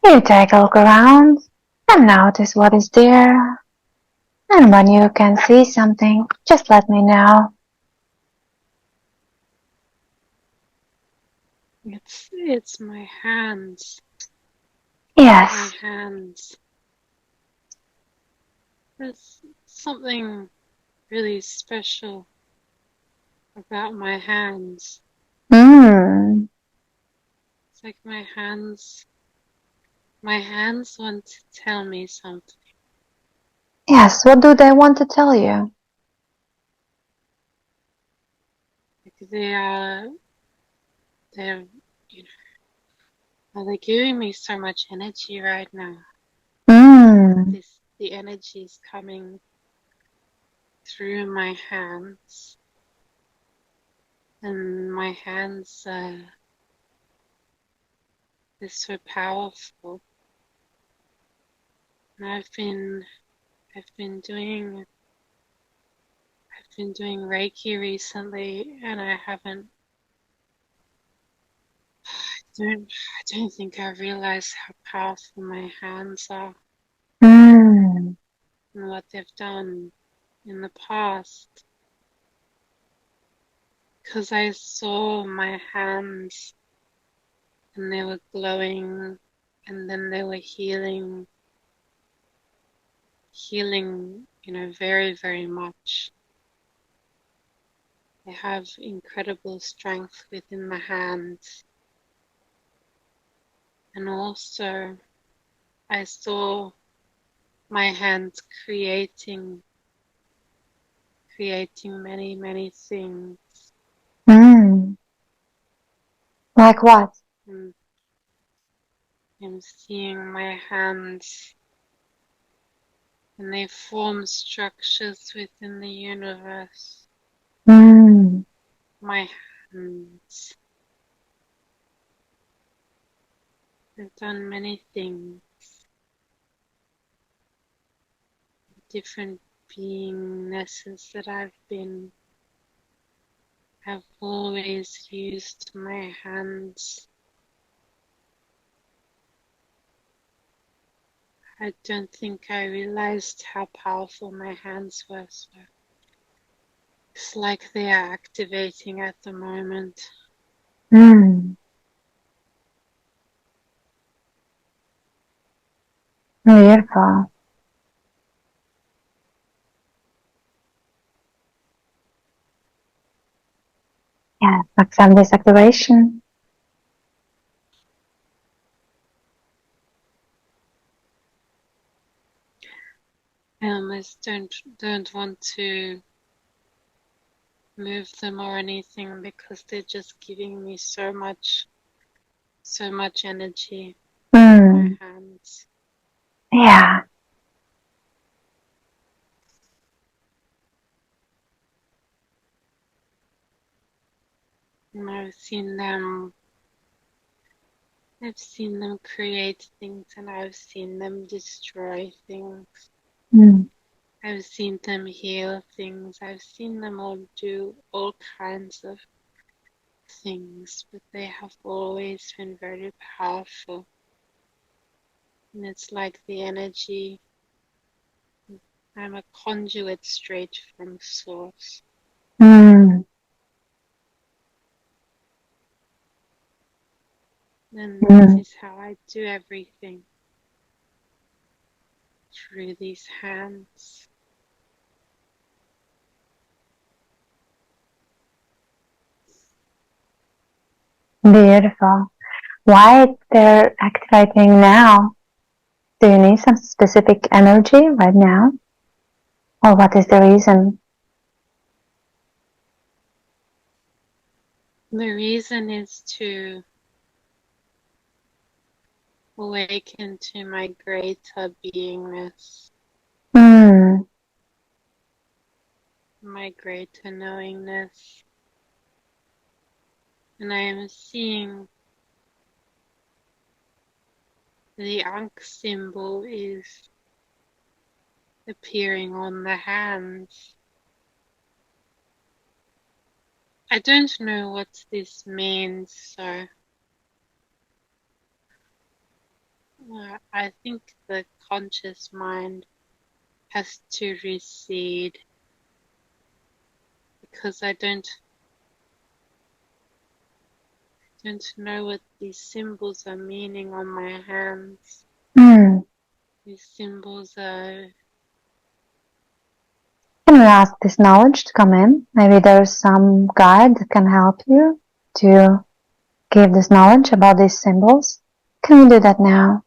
You take a look around and notice what is there. And when you can see something, just let me know. It's my hands. Yes. My hands. There's something really special about my hands. Hmm. It's like my hands want to tell me something. Yes, what do they want to tell you? Like they're you know, they're giving me so much energy right now. Hmm. The energy is coming through my hands, and my hands are they're so powerful. And I've been doing Reiki recently, and I don't think I realized how powerful my hands are Hmm. and what they've done in the past. Because I saw my hands and they were glowing, and then they were healing, very, very much. They have incredible strength within the hands. And also, I saw my hands creating many, many things. Hmm. Like what? And I'm seeing my hands, and they form structures within the universe. Hmm. My hands. They've done many things. Different beingnesses that I've been. I've always used my hands. I don't think I realized how powerful my hands were. So it's like they are activating at the moment. Hmm. Beautiful. Yeah, accept this activation. I almost don't want to move them or anything because they're just giving me so much energy. My Hmm. hands. Yeah. And I've seen them create things, and I've seen them destroy things. Hmm. I've seen them heal things. I've seen them all do all kinds of things, but they have always been very powerful. And it's like the energy. I'm a conduit straight from source. Hmm. And this Hmm. is how I do everything, through these hands. Beautiful. Why they're activating now? Do you need some specific energy right now? Or what is the reason? The reason is to awaken to my greater beingness, Hmm. my greater knowingness. And I am seeing the Ankh symbol is appearing on the hands. I don't know what this means, so I think the conscious mind has to recede because I don't know what these symbols are meaning on my hands. These symbols are... Can we ask this knowledge to come in? Maybe there's some guide that can help you to give this knowledge about these symbols. Can we do that now?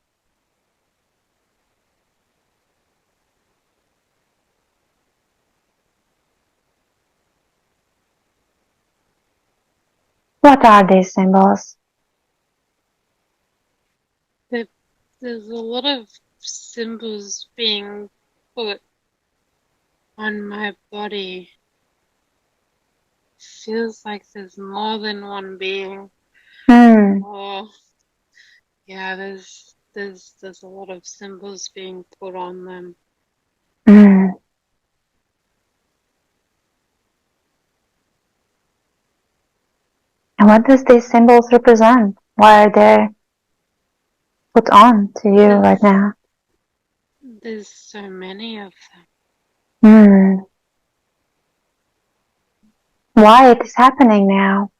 What are these symbols? There's a lot of symbols being put on my body. Feels like there's more than one being. Oh, yeah, there's a lot of symbols being put on them. And what does these symbols represent? Why are they put on to you right now? There's so many of them. Why it is happening now?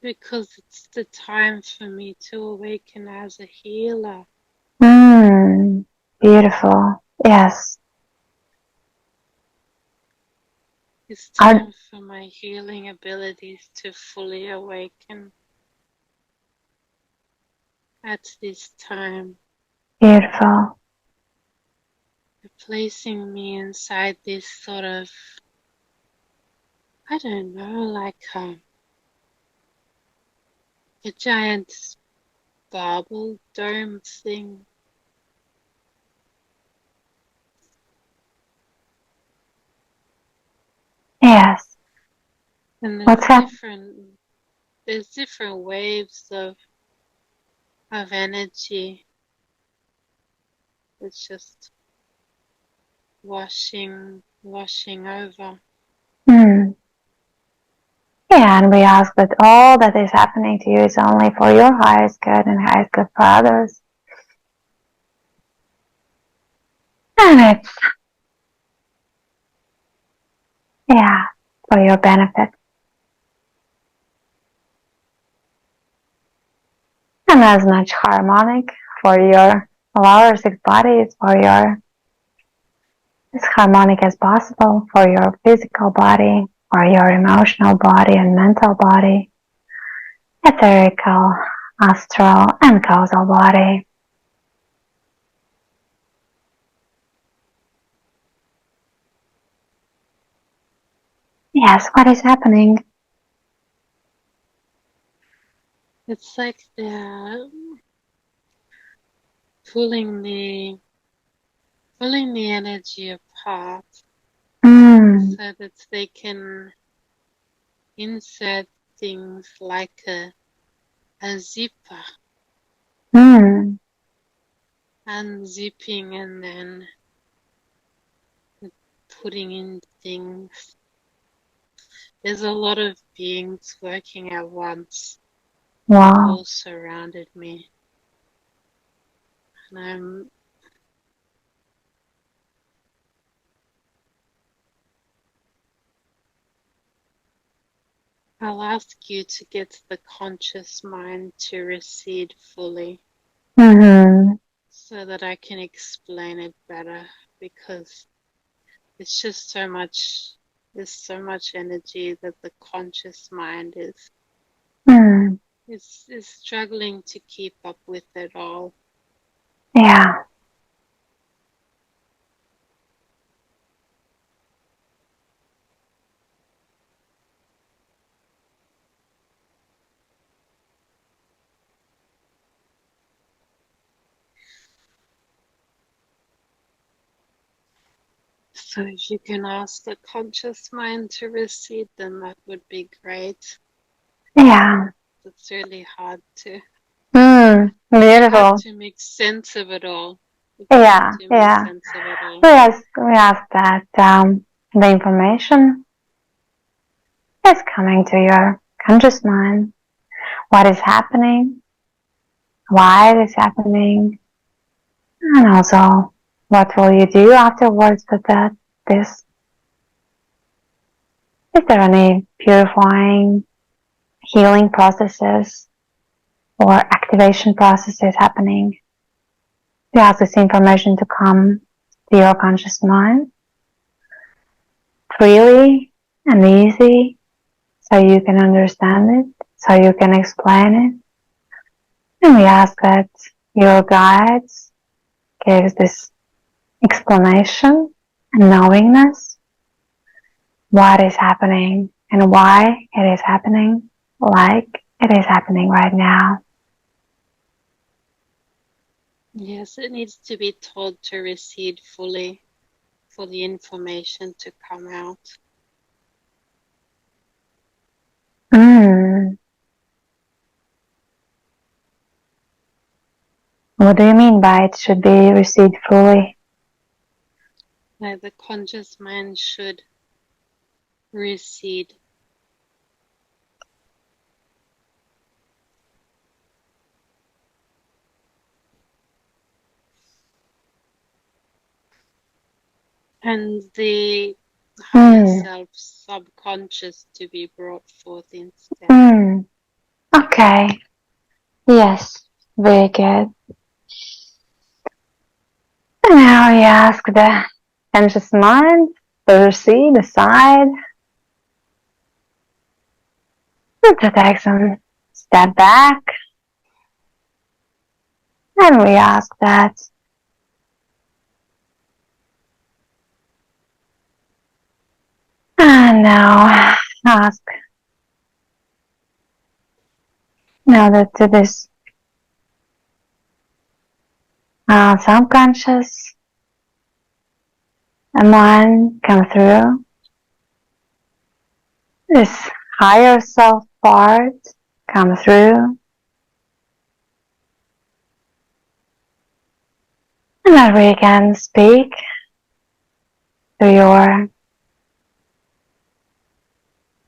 Because it's the time for me to awaken as a healer. Beautiful. Yes. It's time for my healing abilities to fully awaken at this time. Beautiful. Placing me inside this sort of, I don't know, like a giant bubble dome thing. Yes. And there's different waves of energy. It's just washing over. Yeah, and we ask that all that is happening to you is only for your highest good and highest good for others. And it's, yeah, for your benefit. And as much harmonic for your lower six bodies, for your as harmonic as possible for your physical body, or your emotional body and mental body, etherical, astral, and causal body. Yes, what is happening? It's like they're pulling the energy apart so that they can insert things like a zipper, unzipping and then putting in things. There's a lot of beings working at once. Wow. All surrounded me. And I'll ask you to get the conscious mind to recede fully so that I can explain it better, because it's just so much, there's so much energy that the conscious mind is struggling to keep up with it all. Yeah. So if you can ask the conscious mind to recede, then that would be great. Yeah. It's really hard to... Beautiful. You have to make sense of it all. Yeah. We ask that the information is coming to your conscious mind. What is happening? why it is happening, and also what will you do afterwards with this. Is there any purifying, healing processes or activation processes happening? You ask this information to come to your conscious mind freely and easy, so you can understand it, so you can explain it. And we ask that your guides give this explanation and knowingness what is happening and why it is happening like it is happening right now. Yes, it needs to be told to recede fully for the information to come out. What do you mean by it should be received fully? Like the conscious mind should recede. And the higher self, subconscious, to be brought forth instead. Okay. Yes. Very good. And now we ask the conscious mind to recede aside, to take some step back. And we ask that and now ask now that to this subconscious mind come through, this higher self part come through, and that we can speak to your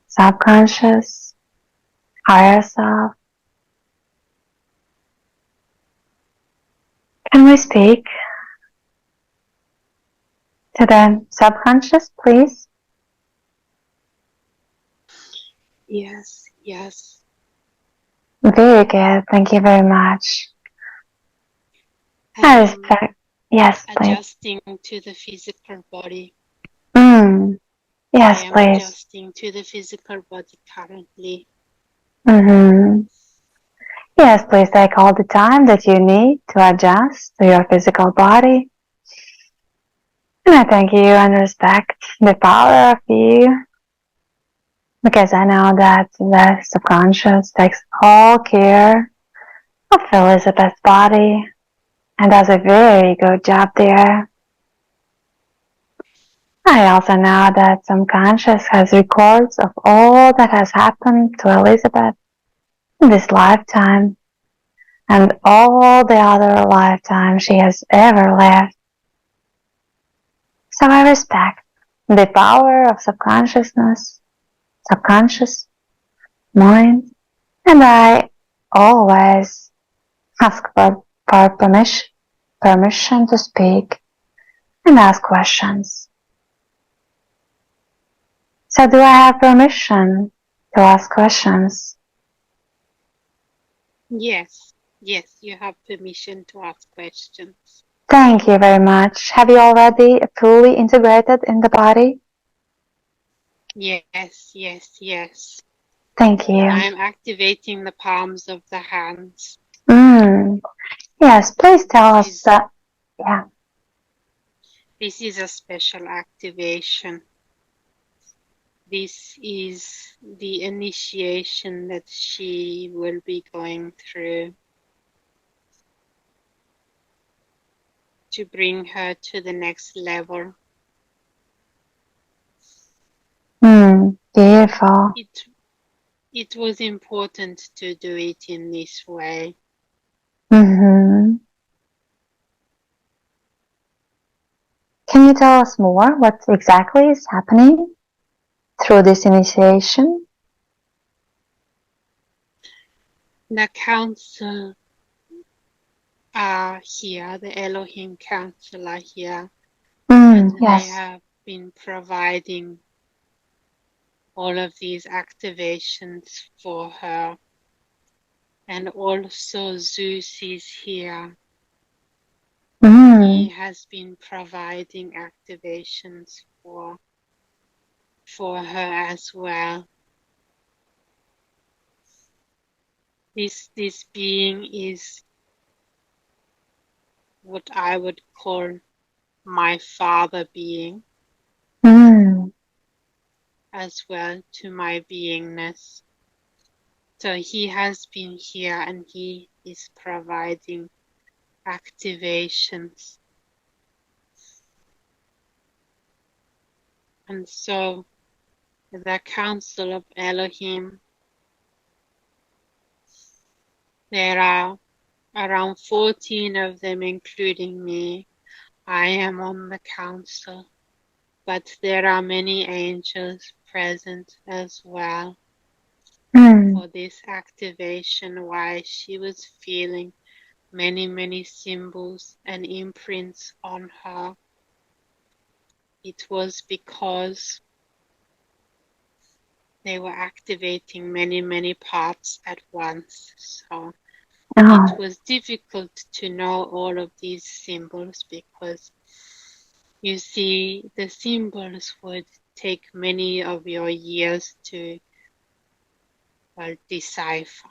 subconscious higher self. Can we speak to the subconscious, please? Yes, yes. Very good. Thank you very much. Yes, please. Adjusting to the physical body. Yes, I am please. adjusting to the physical body currently. Yes, please take all the time that you need to adjust to your physical body. And I thank you and respect the power of you, because I know that the subconscious takes all care of Elizabeth's body and does a very good job there. I also know that subconscious has records of all that has happened to Elizabeth in this lifetime and all the other lifetimes she has ever lived. So I respect the power of subconsciousness, subconscious mind, and I always ask for permission to speak and ask questions. So do I have permission to ask questions? Yes, yes, you have permission to ask questions. Thank you very much. Have you already fully integrated in the body? Yes, yes, yes. Thank you. I'm activating the palms of the hands. Yes, please tell us. Yeah. This is a special activation. This is the initiation that she will be going through to bring her to the next level. Beautiful. It was important to do it in this way. Can you tell us more what exactly is happening through this initiation? The council are here, the Elohim Council are here, and they Yes. have been providing all of these activations for her. And also Zeus is here. He has been providing activations for her as well. This being is what I would call my father being, as well to my beingness. So he has been here and he is providing activations. And so the Council of Elohim, there are around 14 of them, including me. I am on the council, but there are many angels present as well for this activation. Why she was feeling many symbols and imprints on her. It was because they were activating many parts at once. So it was difficult to know all of these symbols because you see the symbols would take many of your years to decipher.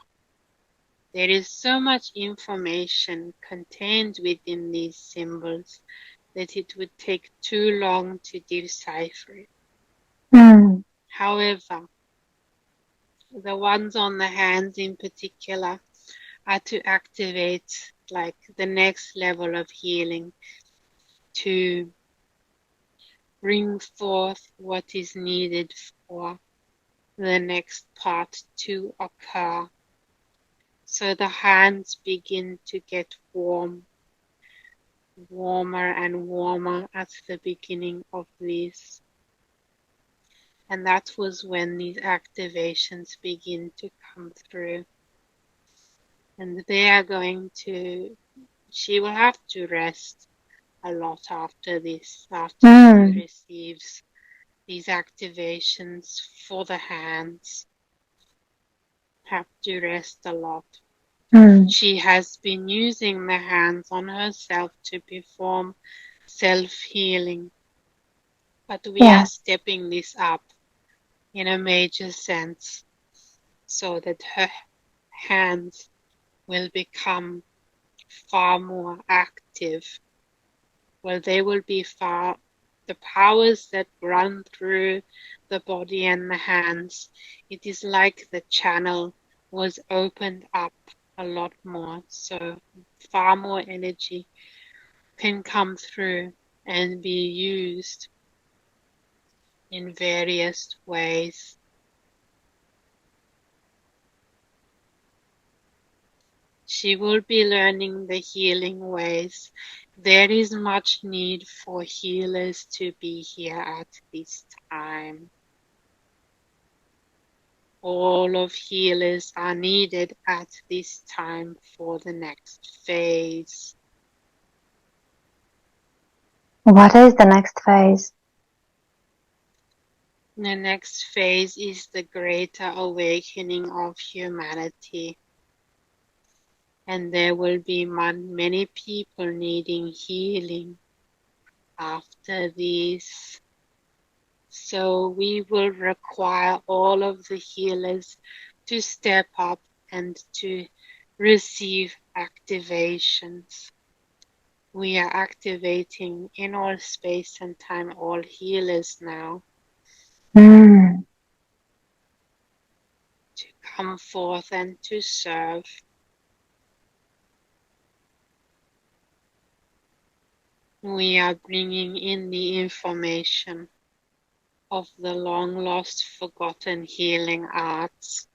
There is so much information contained within these symbols that it would take too long to decipher it. However, the ones on the hands in particular are to activate like the next level of healing, to bring forth what is needed for the next part to occur. So the hands begin to get warmer and warmer at the beginning of this. And that was when these activations begin to come through. And they are going to, she will have to rest a lot after this, after she receives these activations for the hands. Have to rest a lot. She has been using the hands on herself to perform self-healing, but we are stepping this up in a major sense so that her hands will become far more active. Well, they will be the powers that run through the body and the hands. It is like the channel was opened up a lot more, so far more energy can come through and be used in various ways. She will be learning the healing ways. There is much need for healers to be here at this time. All of healers are needed at this time for the next phase. What is the next phase? The next phase is the greater awakening of humanity. And there will be many people needing healing after this. So we will require all of the healers to step up and to receive activations. We are activating in all space and time all healers now to come forth and to serve. We are bringing in the information of the long-lost, forgotten healing arts.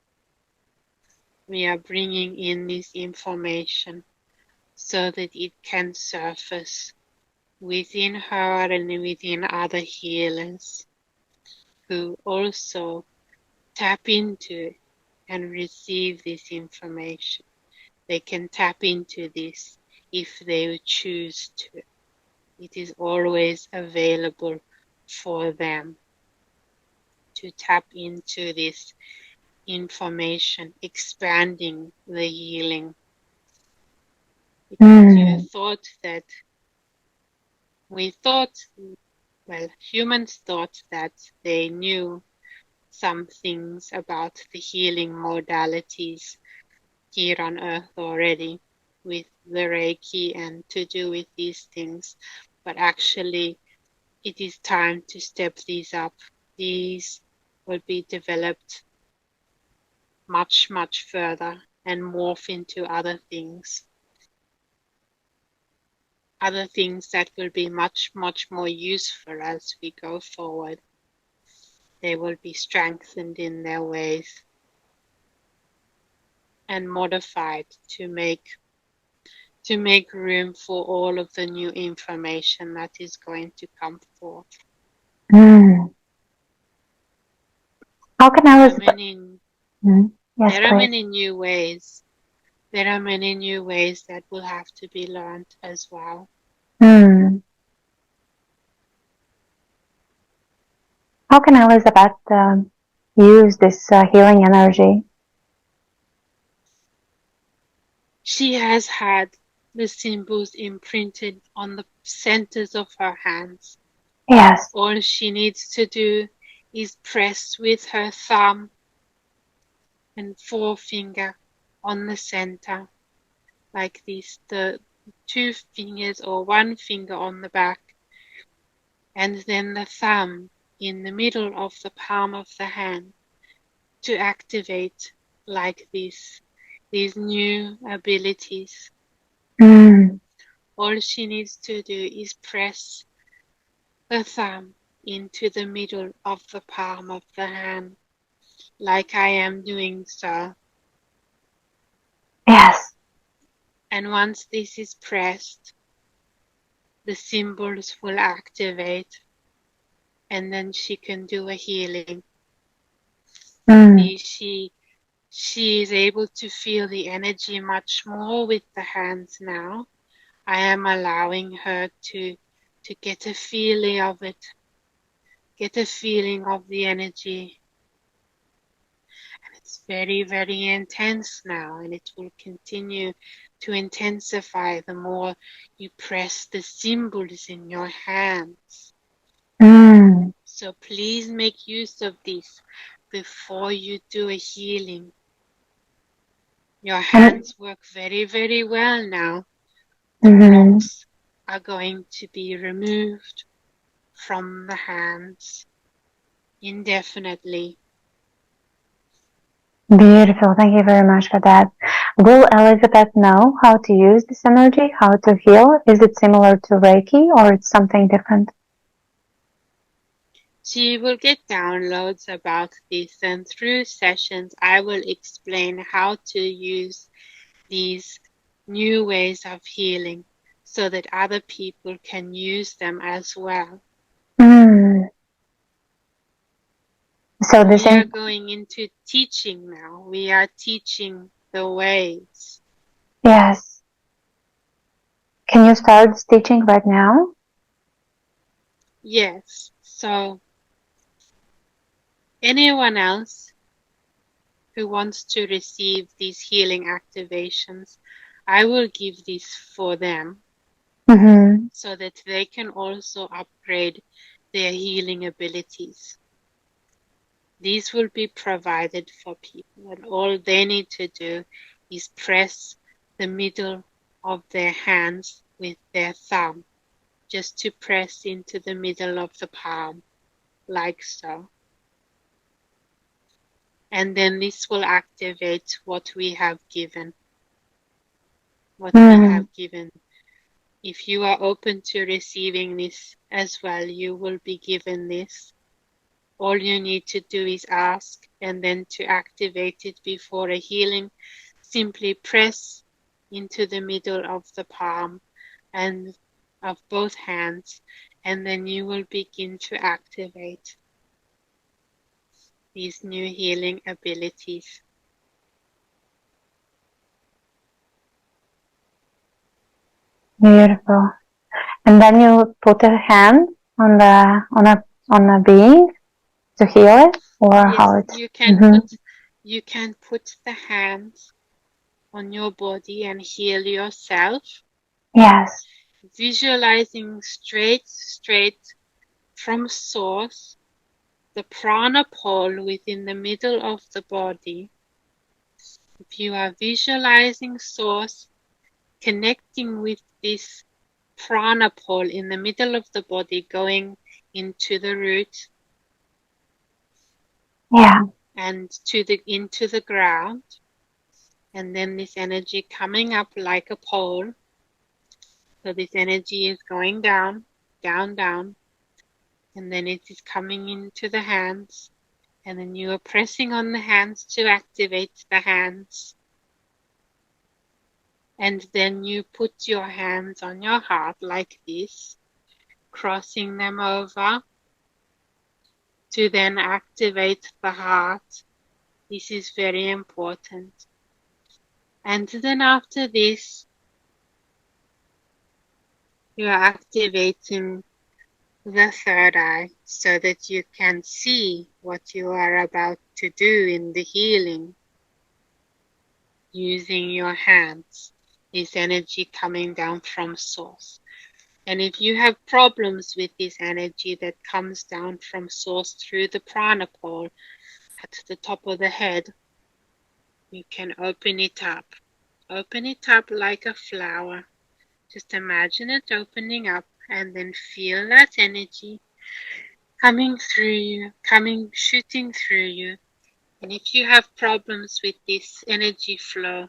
We are bringing in this information so that it can surface within her and within other healers who also tap into and receive this information. They can tap into this if they would choose to. It is always available for them to tap into this information, expanding the healing. Because you thought that, humans thought that they knew some things about the healing modalities here on Earth already with the Reiki and to do with these things. But actually, it is time to step these up. These will be developed much, much further and morph into other things that will be much, much more useful as we go forward. They will be strengthened in their ways and modified to make room for all of the new information that is going to come forth. How can I Yes, there are please. many new ways. There are many new ways that will have to be learned as well. How can Elizabeth use this healing energy? She has had the symbols imprinted on the centers of her hands. Yes. All she needs to do is press with her thumb and forefinger on the center, like this, the 2 fingers or 1 finger on the back, and then the thumb in the middle of the palm of the hand to activate like this, these new abilities. All she needs to do is press the thumb into the middle of the palm of the hand, like I am doing so. Yes. And once this is pressed, the symbols will activate, and then she can do a healing. She is able to feel the energy much more with the hands now. I am allowing her to get a feeling of it, get a feeling of the energy. And it's very, very intense now, and it will continue to intensify the more you press the symbols in your hands. So please make use of this before you do a healing. Your hands work very, very well now. The blocks are going to be removed from the hands indefinitely. Beautiful. Thank you very much for that. Will Elizabeth know how to use this energy, how to heal? Is it similar to Reiki or it's something different? She will get downloads about this, and through sessions I will explain how to use these new ways of healing so that other people can use them as well. So we are going into teaching now. We are teaching the ways. Yes. Can you start teaching right now? Yes. So anyone else who wants to receive these healing activations, I will give this for them so that they can also upgrade their healing abilities. These will be provided for people, and all they need to do is press the middle of their hands with their thumb, just to press into the middle of the palm, like so. And then this will activate what we have given. What we have given. If you are open to receiving this as well, you will be given this. All you need to do is ask, and then to activate it before a healing, simply press into the middle of the palm and of both hands, and then you will begin to activate these new healing abilities. Beautiful. And then you put a hand on a being to heal it, or Yes, how it's. you can put the hands on your body and heal yourself, Yes. visualizing straight from source, the prana pole within the middle of the body. If you are visualizing source, connecting with this prana pole in the middle of the body, going into the root, Yeah. and into the ground, and then this energy coming up like a pole. So this energy is going down, down, and then it is coming into the hands, and then you are pressing on the hands to activate the hands. And then you put your hands on your heart like this, crossing them over to then activate the heart. This is very important. And then after this, you are activating the third eye so that you can see what you are about to do in the healing using your hands. This energy coming down from source. And if you have problems with this energy that comes down from source through the prana pole at the top of the head, you can open it up. Open it up like a flower. Just imagine it opening up and then feel that energy coming through you, shooting through you. And if you have problems with this energy flow,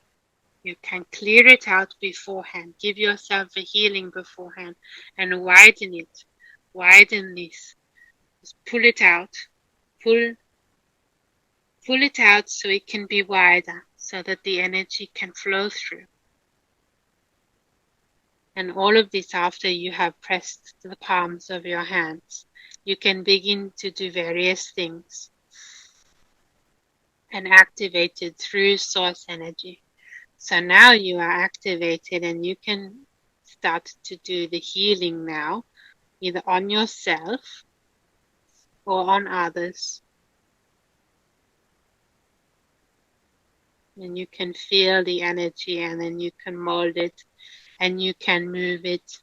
you can clear it out beforehand. Give yourself a healing beforehand and widen it. Widen this. Just pull it out. Pull it out so it can be wider, so that the energy can flow through. And all of this after you have pressed the palms of your hands. You can begin to do various things and activate it through source energy. So now you are activated and you can start to do the healing now, either on yourself or on others. And you can feel the energy and then you can mold it and you can move it.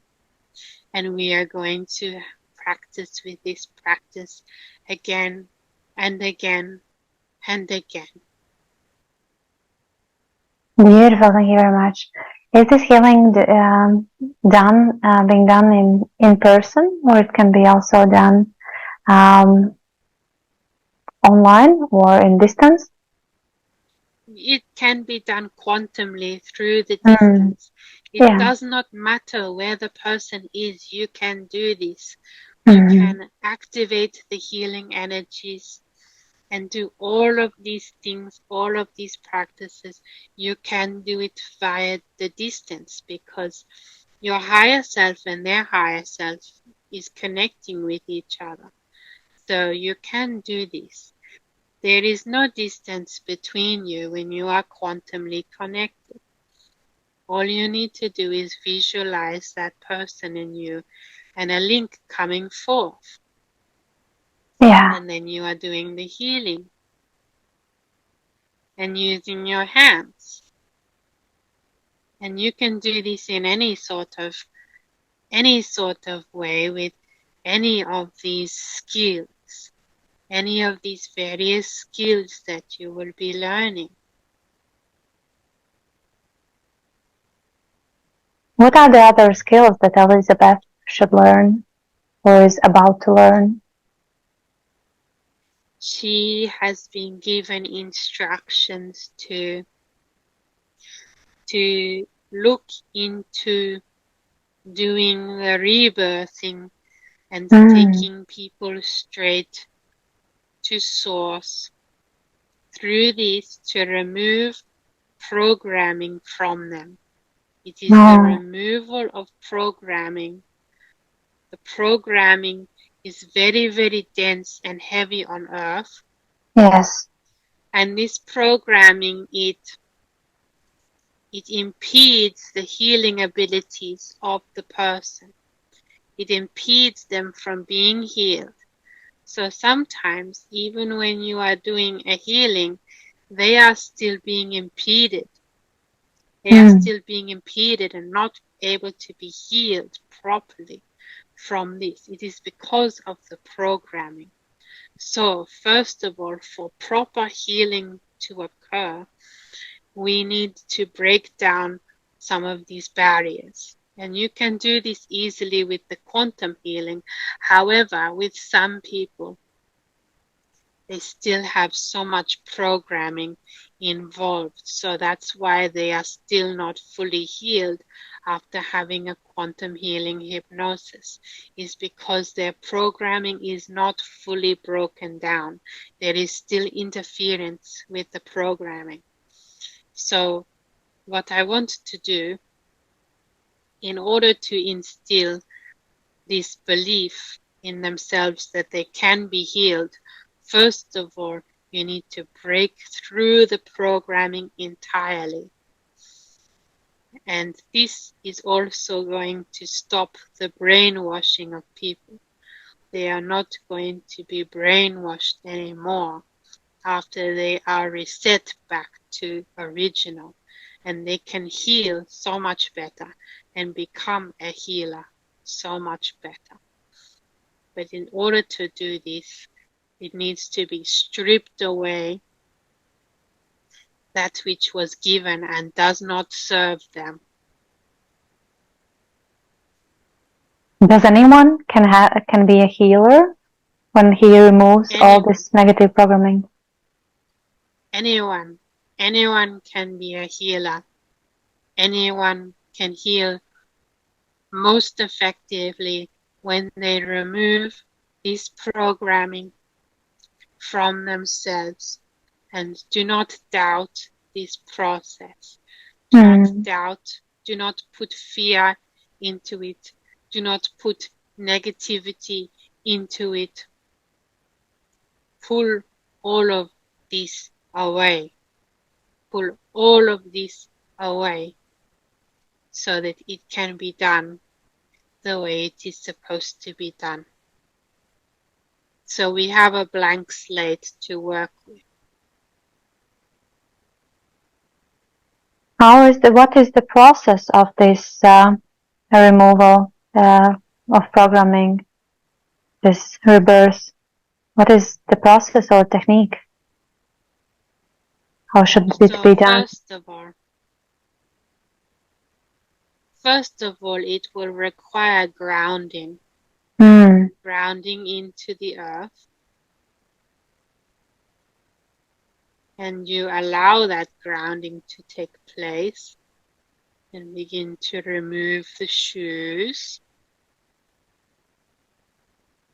And we are going to practice with this practice again and again and again. Beautiful. Thank you very much. Is this healing being done in person, or it can be also done online or in distance? It can be done quantumly through the distance. It does not matter where the person is. You can do this. You can activate the healing energies and do all of these things, all of these practices. You can do it via the distance because your higher self and their higher self is connecting with each other. So you can do this. There is no distance between you when you are quantumly connected. All you need to do is visualize that person in you and a link coming forth. Yeah. And then you are doing the healing and using your hands. And you can do this in any sort of way with any of these skills. Any of these various skills that you will be learning. What are the other skills that Elizabeth should learn or is about to learn? She has been given instructions to look into doing the rebirthing and taking people straight to source. Through this, to remove programming from them. It is the removal of programming. The programming is very, very dense and heavy on earth. Yes. And this programming, it it impedes the healing abilities of the person. It impedes them from being healed. So sometimes, even when you are doing a healing, they are still being impeded. They are still being impeded and not able to be healed properly from this. It is because of the programming. So, first of all, for proper healing to occur, we need to break down some of these barriers. And you can do this easily with the quantum healing. However, with some people, they still have so much programming involved. So that's why they are still not fully healed after having a quantum healing hypnosis, is because their programming is not fully broken down. There is still interference with the programming. So what I want to do, in order to instill this belief in themselves that they can be healed, first of all, you need to break through the programming entirely. And this is also going to stop the brainwashing of people. They are not going to be brainwashed anymore after they are reset back to original. And they can heal so much better and become a healer so much better. But in order to do this, it needs to be stripped away that which was given and does not serve them. Does anyone can be a healer when he removes all this negative programming? Anyone can be a healer. Anyone can heal most effectively when they remove this programming from themselves. And do not doubt this process. Do not doubt, do not put fear into it. Do not put negativity into it. Pull all of this away. Pull all of this away so that it can be done the way it is supposed to be done. So we have a blank slate to work with. What is the process of this removal of programming, this rebirth? What is the process or technique? How should it be done? First of all, it will require grounding. Grounding into the earth. And you allow that grounding to take place and begin to remove the shoes.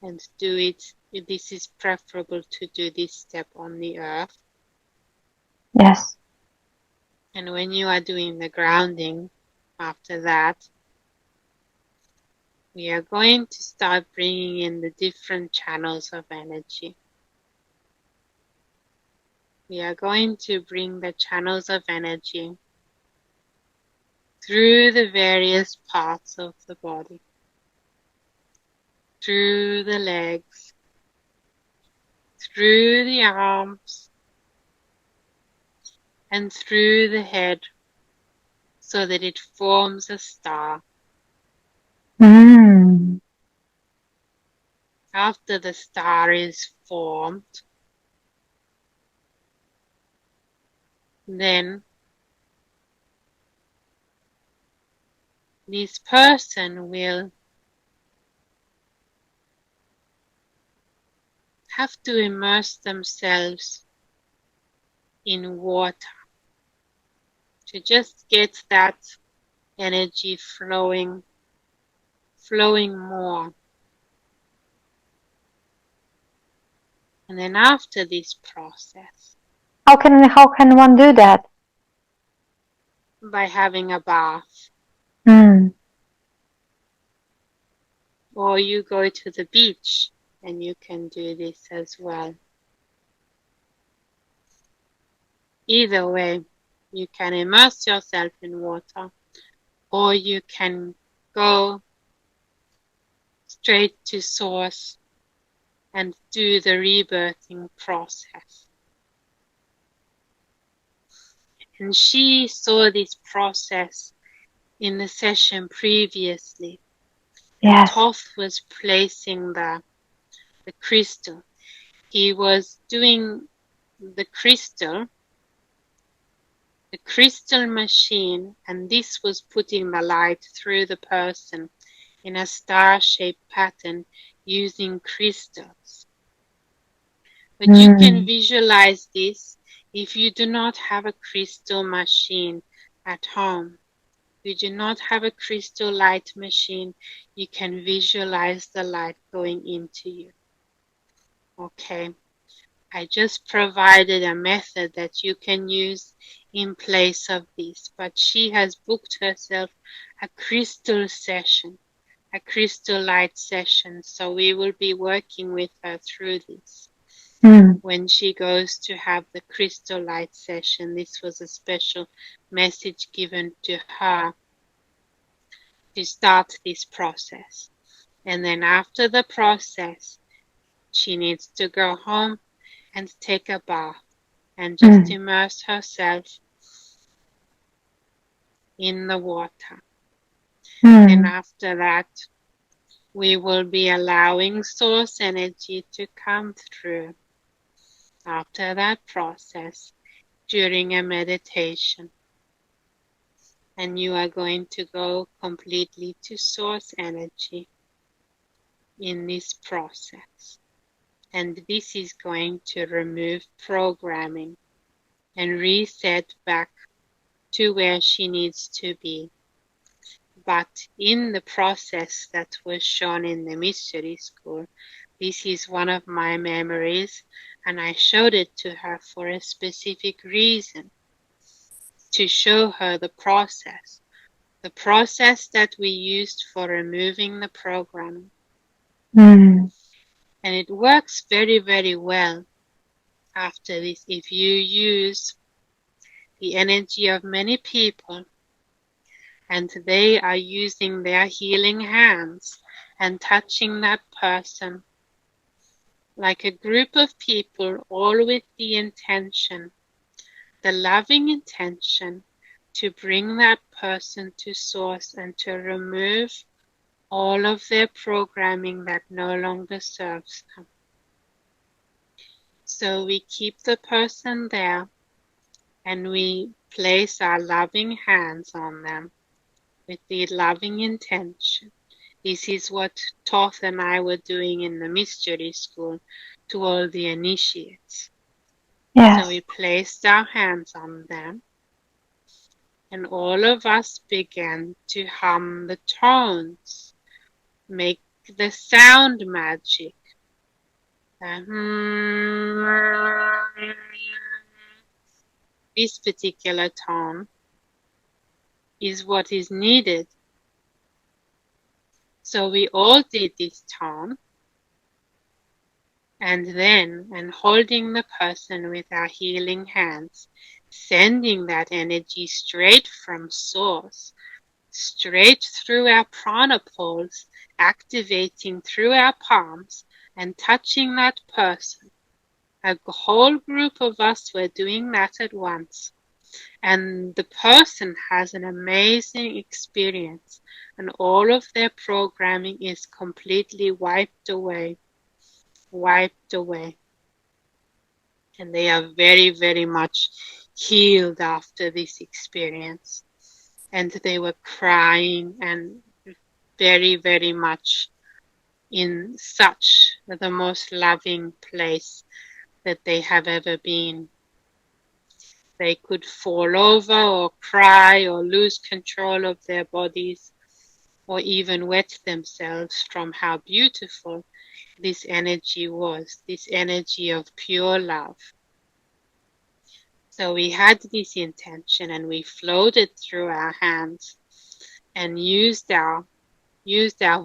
And do it, this is preferable to do this step on the earth. Yes. And when you are doing the grounding, after that, we are going to start bringing in the different channels of energy. We are going to bring the channels of energy through the various parts of the body, through the legs, through the arms, and through the head, so that it forms a star. After the star is formed, then this person will have to immerse themselves in water to just get that energy flowing more. And then after this process, how can one do that? By having a bath. Or you go to the beach and you can do this as well. Either way, You can immerse yourself in water, or you can go straight to source and do the rebirthing process. And she saw this process in the session previously. Yes. Thoth was placing the crystal. He was doing the crystal machine, and this was putting the light through the person in a star-shaped pattern using crystals. But you can visualize this if you do not have a crystal machine at home. If you do not have a crystal light machine, you can visualize the light going into you. Okay, I just provided a method that you can use in place of this, but she has booked herself a crystal session, a crystal light session, so we will be working with her through this. When she goes to have the crystal light session, this was a special message given to her to start this process. And then after the process, she needs to go home and take a bath and just immerse herself in the water. And after that, we will be allowing source energy to come through. After that process, during a meditation, and you are going to go completely to source energy in this process. And this is going to remove programming and reset back to where she needs to be. But in the process that was shown in the mystery school, this is one of my memories, and I showed it to her for a specific reason, to show her the process that we used for removing the programming. And it works very, very well after this if you use the energy of many people and they are using their healing hands and touching that person like a group of people, all with the intention, the loving intention to bring that person to source and to remove all of their programming that no longer serves them. So we keep the person there and we place our loving hands on them with the loving intention. This is what Thoth and I were doing in the mystery school to all the initiates. Yes. So we placed our hands on them and all of us began to hum the tones, make the sound magic. This particular tone is what is needed. So we all did this tone, and then, and holding the person with our healing hands, sending that energy straight from source, straight through our prana poles, activating through our palms and touching that person. A whole group of us were doing that at once. And the person has an amazing experience and all of their programming is completely wiped away. And they are very, very much healed after this experience. And they were crying and very, very much in such the most loving place that they have ever been. They could fall over or cry or lose control of their bodies or even wet themselves from how beautiful this energy was, this energy of pure love. So we had this intention and we flowed it through our hands and used our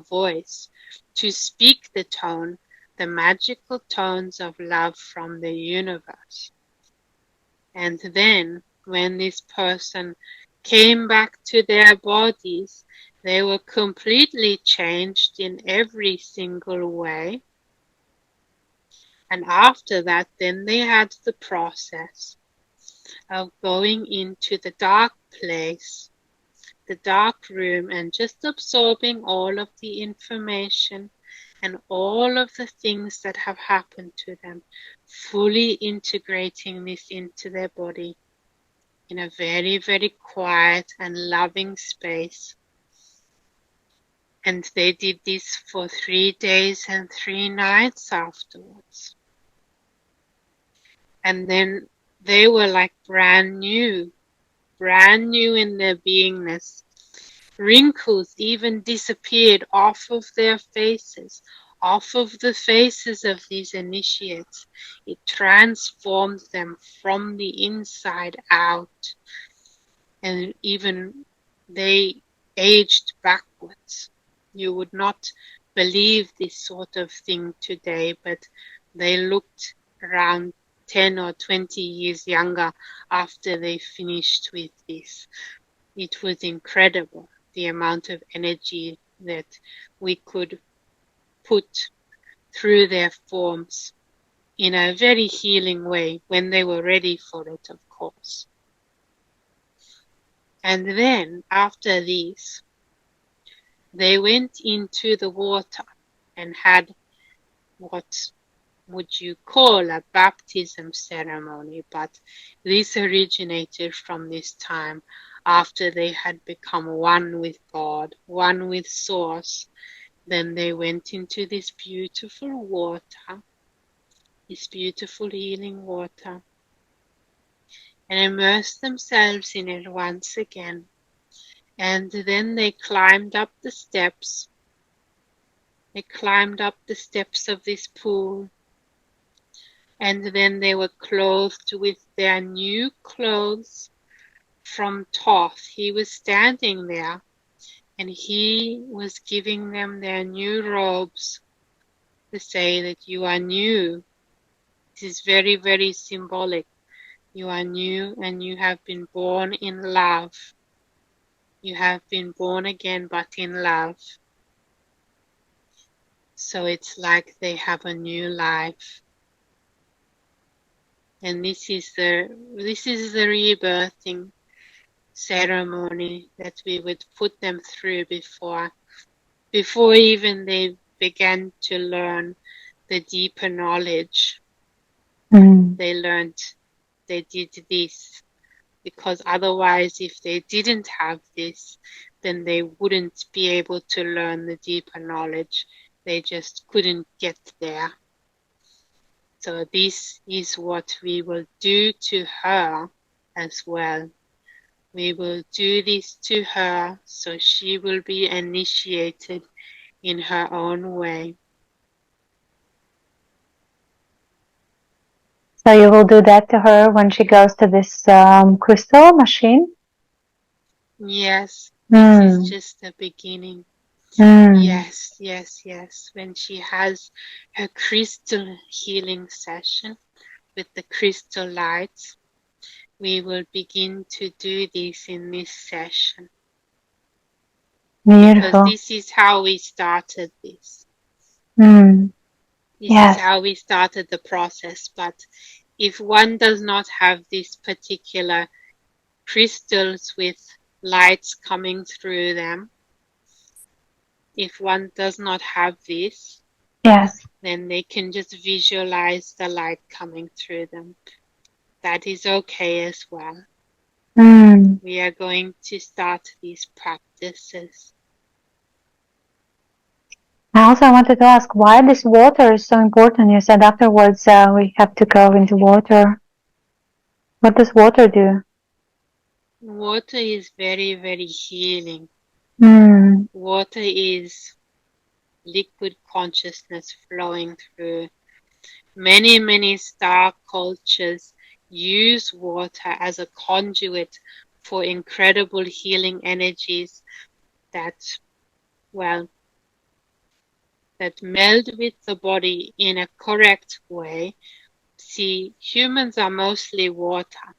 voice to speak the tone, the magical tones of love from the universe. And then when this person came back to their bodies, they were completely changed in every single way. And after that, then they had the process of going into the dark place, the dark room, and just absorbing all of the information and all of the things that have happened to them, fully integrating this into their body in a very, very quiet and loving space. And they did this for 3 days and 3 nights afterwards. And then they were like brand new in their beingness. Wrinkles even disappeared off of their faces, off of the faces of these initiates. It transformed them from the inside out. And even they aged backwards. You would not believe this sort of thing today, but they looked around 10 or 20 years younger after they finished with this. It was incredible, the amount of energy that we could put through their forms in a very healing way when they were ready for it, of course. And then after this, they went into the water and had what would you call a baptism ceremony, but this originated from this time after they had become one with God, one with Source. Then they went into this beautiful water, this beautiful healing water, and immersed themselves in it once again. And then they climbed up the steps. They climbed up the steps of this pool. And then they were clothed with their new clothes from Thoth. He was standing there and he was giving them their new robes to say that you are new. This is very, very symbolic. You are new and you have been born in love. You have been born again, but in love. So it's like they have a new life. And this is the rebirthing ceremony that we would put them through before even they began to learn the deeper knowledge. They did this because otherwise, if they didn't have this, then they wouldn't be able to learn the deeper knowledge. They just couldn't get there. So this is what we will do to her as well. We will do this to her so she will be initiated in her own way. So you will do that to her when she goes to this crystal machine? Yes, this is just the beginning. Yes, yes, yes. When she has her crystal healing session with the crystal lights, we will begin to do this in this session. Beautiful. Because this is how we started this. This is how we started the process. But if one does not have this particular crystals with lights coming through them, if one does not have this, then they can just visualize the light coming through them. That is okay as well. We are going to start these practices. I also wanted to ask why this water is so important. You said afterwards we have to go into water. What does water do? Water is very, very healing. Water is liquid consciousness flowing through. Many, many star cultures use water as a conduit for incredible healing energies that meld with the body in a correct way. See, humans are mostly water.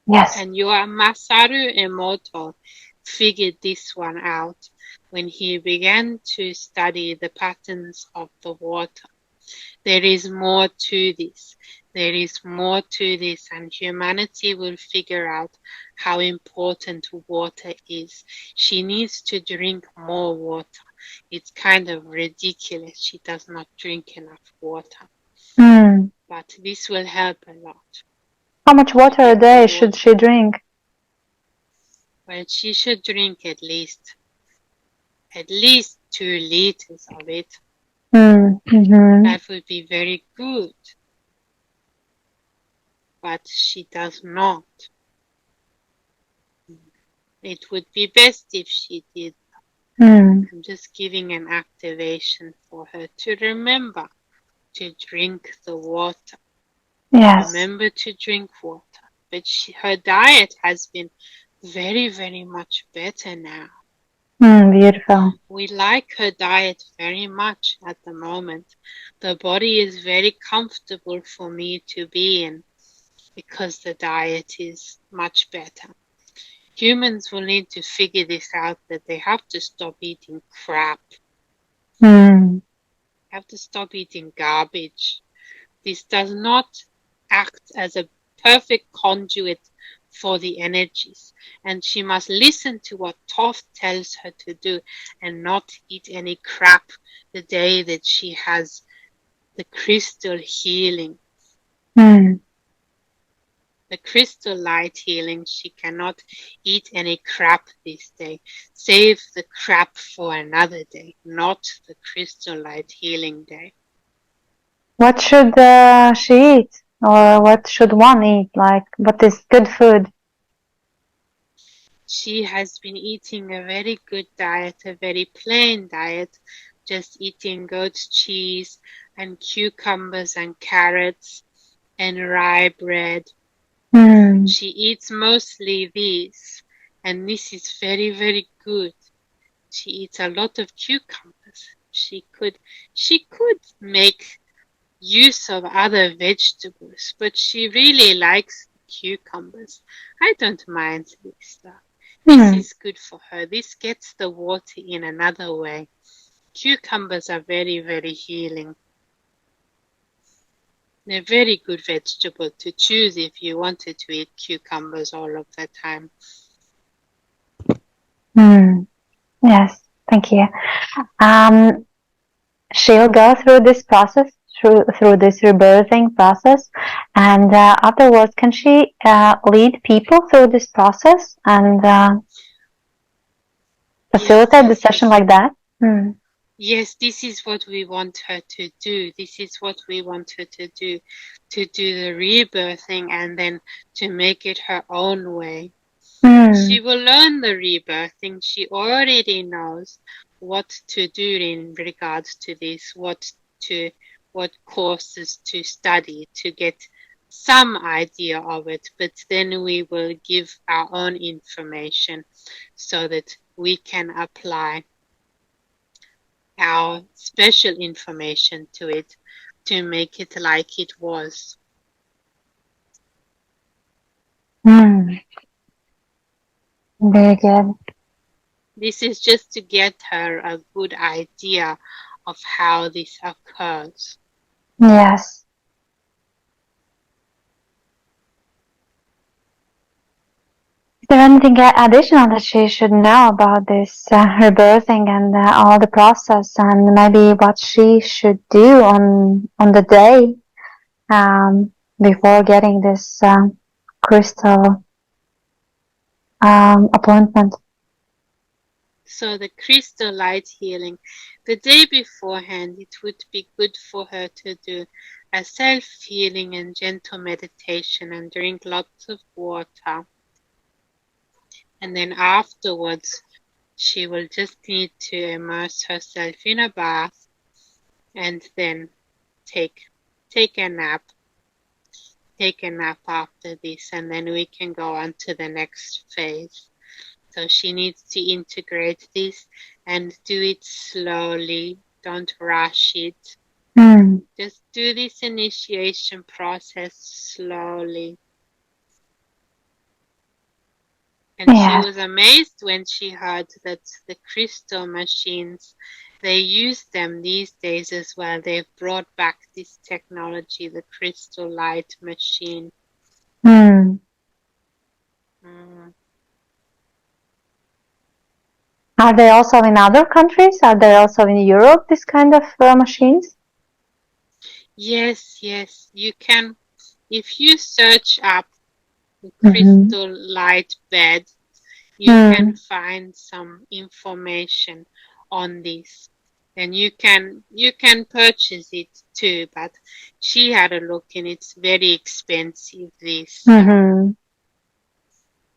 Yes. And your Masaru Emoto figured this one out when he began to study the patterns of the water. There is more to this. There is more to this, and humanity will figure out how important water is. She needs to drink more water. It's kind of ridiculous. She does not drink enough water. But this will help a lot. How much water a day should she drink? Well, she should drink at least 2 liters of it. That would be very good. But she does not. It would be best if she did. I'm just giving an activation for her to remember to drink the water. Yes. Remember to drink water. But her diet has been very, very much better now. Beautiful. We like her diet very much at the moment. The body is very comfortable for me to be in because the diet is much better. Humans will need to figure this out, that they have to stop eating crap. Have to stop eating garbage. This does not act as a perfect conduit for the energies, and she must listen to what Thoth tells her to do and not eat any crap the day that she has the crystal healing. The crystal light healing, she cannot eat any crap this day. Save the crap for another day, not the crystal light healing day. What should she eat? Or what should one eat? Like, what is good food? She has been eating a very good diet, a very plain diet, just eating goat's cheese and cucumbers and carrots and rye bread. She eats mostly these, and this is very, very good. She eats a lot of cucumbers. She could make use of other vegetables, but she really likes cucumbers. I don't mind this stuff. This is good for her. This gets the water in another way. Cucumbers are very, very healing. They're a very good vegetable to choose if you wanted to eat cucumbers all of the time. Yes, thank you. She'll go through this process, through this rebirthing process, and afterwards, can she lead people through this process and facilitate the session like that? Yes, this is what we want her to do. This is what we want her to do the rebirthing and then to make it her own way. She will learn the rebirthing. She already knows what to do in regards to this, what courses to study to get some idea of it, but then we will give our own information so that we can apply our special information to it to make it like it was. Very good. This is just to get her a good idea of how this occurs. Yes. Is there anything additional that she should know about this rebirthing and all the process, and maybe what she should do on the day before getting this crystal appointment? So the crystal light healing, the day beforehand, it would be good for her to do a self-healing and gentle meditation and drink lots of water. And then afterwards, she will just need to immerse herself in a bath and then take a nap. Take a nap after this, and then we can go on to the next phase. So she needs to integrate this and do it slowly. Don't rush it. Just do this initiation process slowly. And she Yes. was amazed when she heard that the crystal machines, they use them these days as well. They've brought back this technology, the crystal light machine. Mm. Mm. Are they also in other countries? Are they also in Europe, this kind of machines? Yes, yes. You can, if you search up the Mm-hmm. crystal light bed, you can Mm. find some information on this. And you can purchase it too, but she had a look and it's very expensive, this, so Mm-hmm.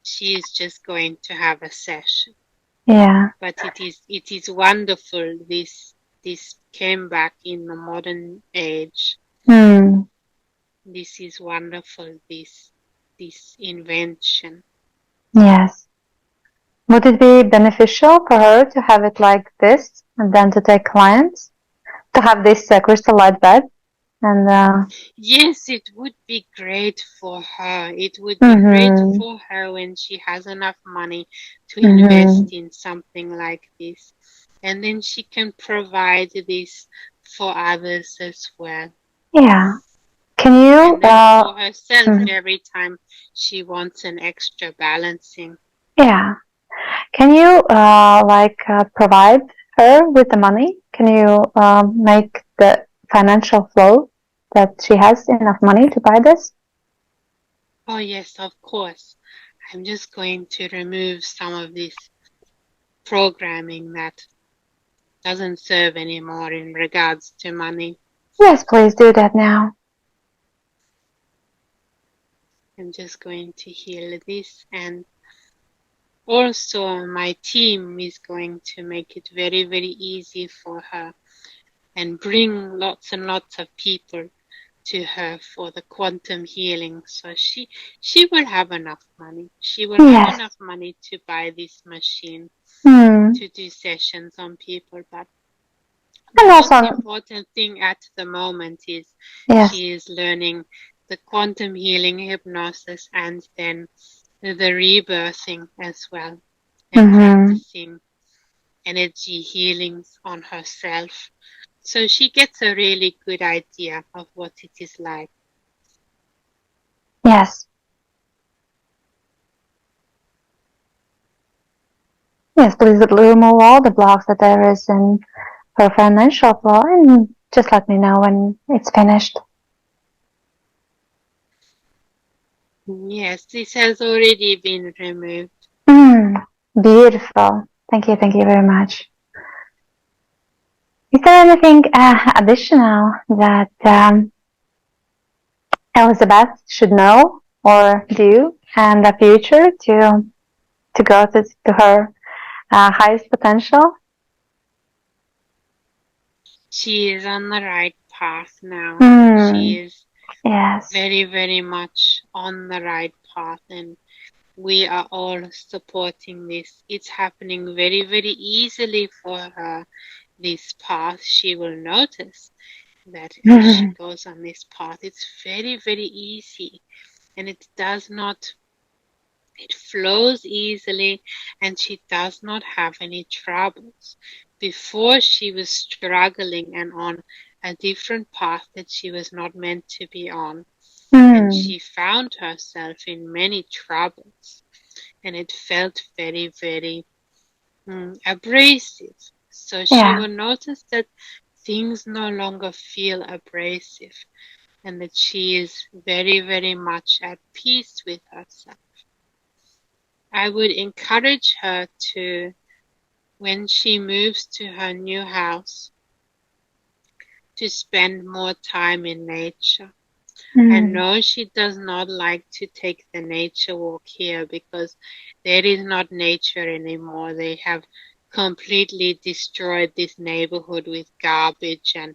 she's just going to have a session. Yeah. But it is wonderful, this came back in the modern age. Mm. This is wonderful, this invention. Yes. Would it be beneficial for her to have it like this and then to take clients? To have this crystal light bed? And Yes, it would be great for her. It would be great mm-hmm. for her when she has enough money to Mm-hmm. invest in something like this. And then she can provide this for others as well. Yeah. Can you And then for herself, mhm. every time she wants an extra balancing. Yeah. Can you provide her with the money? Can you make the financial flow that she has enough money to buy this? Oh, yes, of course. I'm just going to remove some of this programming that doesn't serve anymore in regards to money. Yes, please do that now. I'm just going to heal this, and also my team is going to make it very, very easy for her and bring lots and lots of people to her for the quantum healing. So she will have enough money. She will have Yes. enough money to buy this machine Hmm. to do sessions on people. But the And most also, important thing at the moment is yes. she is learning the quantum healing hypnosis and then the rebirthing as well, and Mm-hmm. practicing energy healings on herself. So she gets a really good idea of what it is like. Yes. Yes, please remove all the blocks that there is in her financial flow and just let me know when it's finished. Yes, this has already been removed. Beautiful. Thank you very much. Is there anything additional that Elizabeth should know or do in the future to go to her highest potential? She is on the right path now. She Mm, is yes. very, very much on the right path, and we are all supporting this. It's happening very, very easily for her, this path. She will notice that as she goes on this path, it's very, very easy, and it flows easily, and she does not have any troubles. Before, she was struggling and on a different path that she was not meant to be on, and Mm, she found herself in many troubles, and it felt very, very abrasive. So she yeah. will notice that things no longer feel abrasive, and that she is very, very much at peace with herself. I would encourage her to, when she moves to her new house, to spend more time in nature. I Mm, know she does not like to take the nature walk here because there is not nature anymore. They have completely destroyed this neighborhood with garbage and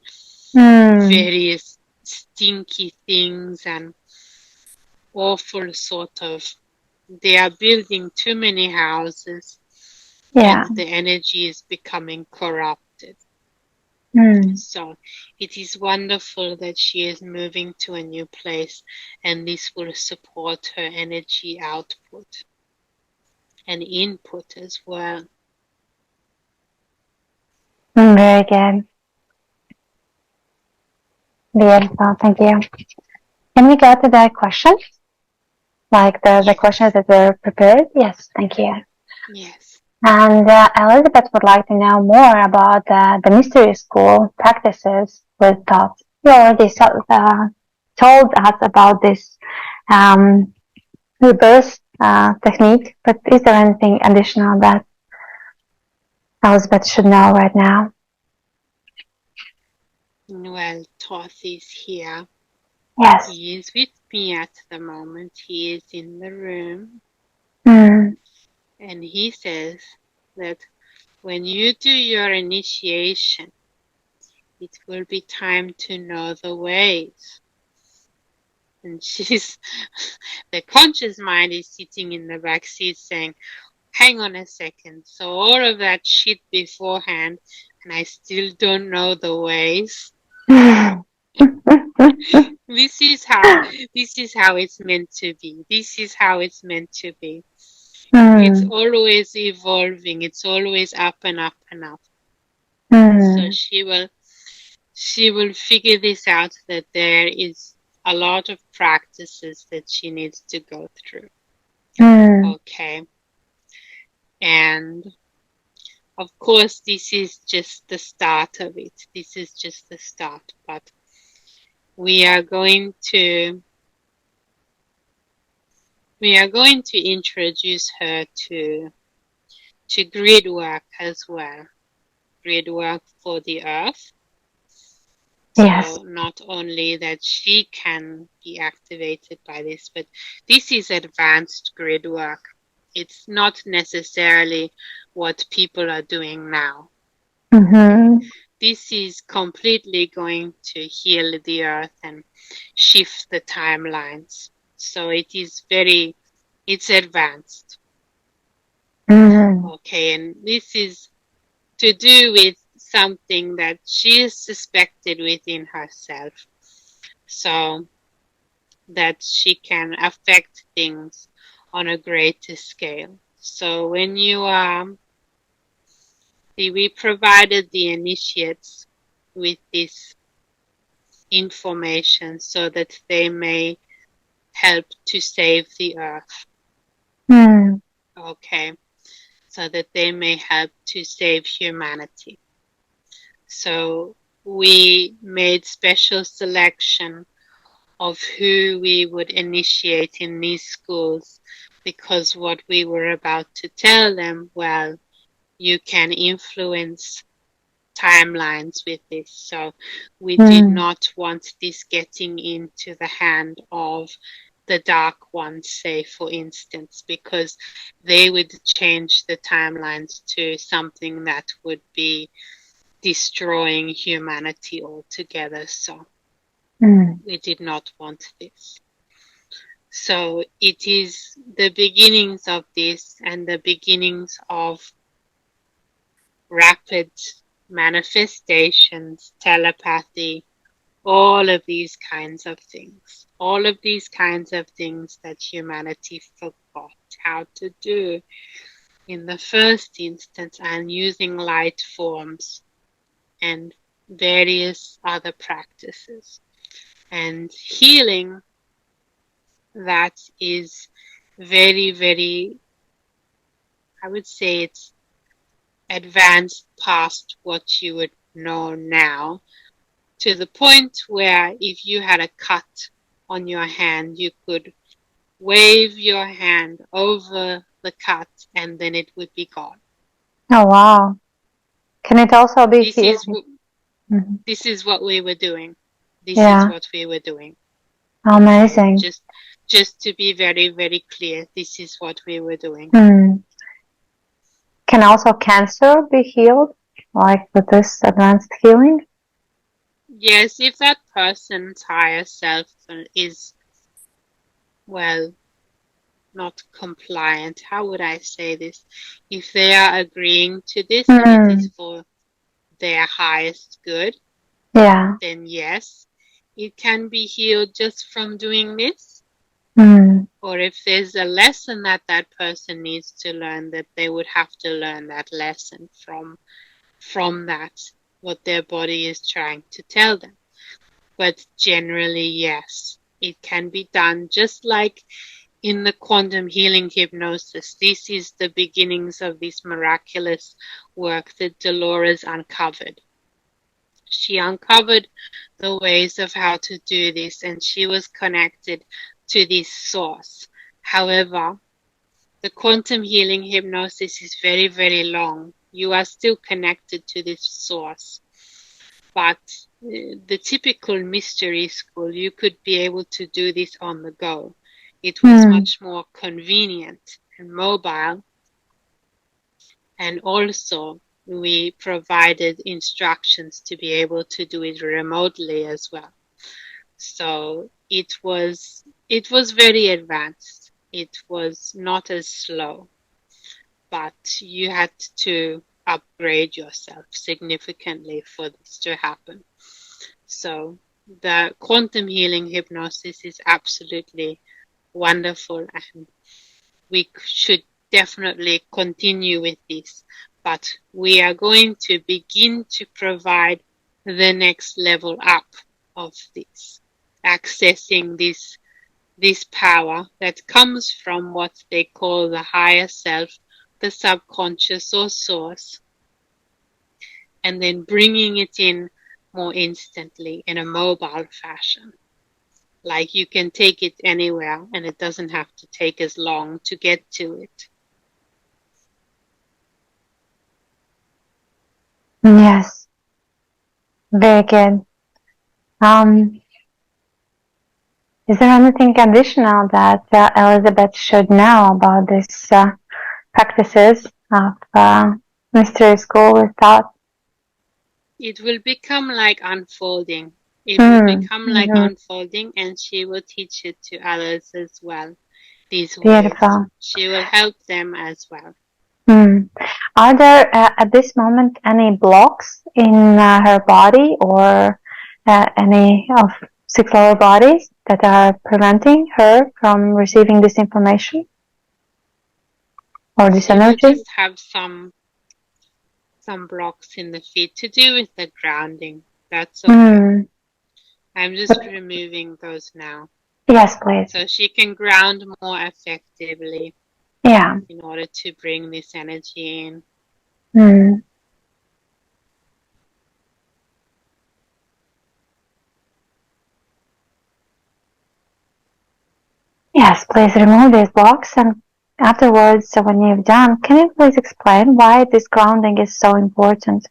mm, various stinky things and awful sort of. They are building too many houses yeah. and the energy is becoming corrupted. Mm, So it is wonderful that she is moving to a new place, and this will support her energy output. and input as well. Very good. Beautiful. Thank you. Can we go to the questions? Like the Yes. questions that were prepared? Yes, thank you. Yes. And Elizabeth would like to know more about the mystery school practices with Thoth. You already told us about this rebirth technique, but is there anything additional that Elizabeth should know right now? Well, Thoth is here. Yes. He is with me at the moment. He is in the room. Mm. And he says that when you do your initiation, it will be time to know the ways. And the conscious mind is sitting in the back seat saying, hang on a second. So all of that shit beforehand, and I still don't know the ways. This is how it's meant to be. This is how it's meant to be. It's always evolving. It's always up and up and up. So she will figure this out, that there is a lot of practices that she needs to go through. Okay. And of course, this is just the start of it. This is just the start, but we are going to introduce her to grid work as well. Grid work for the earth. Yes. So not only that she can be activated by this, but this is advanced grid work. It's not necessarily what people are doing now. This is completely going to heal the earth and shift the timelines. So it's advanced. Okay, and this is to do with something that she is suspected within herself, so that she can affect things on a greater scale. So when we provided the initiates with this information so that they may help to save the earth. Okay, so that they may help to save humanity. So we made special selection of who we would initiate in these schools, because what we were about to tell them, well, you can influence timelines with this. So we did not want this getting into the hand of the Dark Ones, say, for instance, because they would change the timelines to something that would be destroying humanity altogether. So we did not want this. So it is the beginnings of this and the beginnings of rapid manifestations, telepathy, all of these kinds of things. All of these kinds of things that humanity forgot how to do in the first instance, and using light forms and various other practices. And healing, that is very, very, I would say it's advanced past what you would know now, to the point where if you had a cut on your hand, you could wave your hand over the cut and then it would be gone. Oh, wow. Can it also be This is what we were doing. This Yeah. is what we were doing. Amazing. Okay? Just to be very, very clear, this is what we were doing. Can also cancer be healed, like with this advanced healing? Yes, if that person's higher self is, well, not compliant. How would I say this? If they are agreeing to this and it is for their highest good, Yeah. then yes, it can be healed just from doing this. Or if there's a lesson that that person needs to learn, that they would have to learn that lesson from that, what their body is trying to tell them. But generally, yes, it can be done just like in the quantum healing hypnosis. This is the beginnings of this miraculous work that Dolores uncovered. She uncovered the ways of how to do this, and she was connected to this source. However, the quantum healing hypnosis is very, very long. You are still connected to this source. But the typical mystery school, you could be able to do this on the go. It was much more convenient and mobile. And also, we provided instructions to be able to do it remotely as well. So it was very advanced. It was not as slow, but you had to upgrade yourself significantly for this to happen. So the quantum healing hypnosis is absolutely wonderful, and we should definitely continue with this. But we are going to begin to provide the next level up of this, accessing this power that comes from what they call the higher self, the subconscious or source, and then bringing it in more instantly in a mobile fashion. Like you can take it anywhere and it doesn't have to take as long to get to it. Yes, very good. Is there anything additional that Elizabeth should know about these practices of mystery school with Thoth? It will become like unfolding. It will become like unfolding, and she will teach it to others as well. These ways. She will help them as well. Are there at this moment any blocks in her body or any of 6 lower bodies that are preventing her from receiving this information or this energy? She will just have some blocks in the feet to do with the grounding. That's okay. I'm just removing those now. Yes, please. So she can ground more effectively. Yeah. In order to bring this energy in. Yes, please remove these blocks, and afterwards, when you've done, can you please explain why this grounding is so important?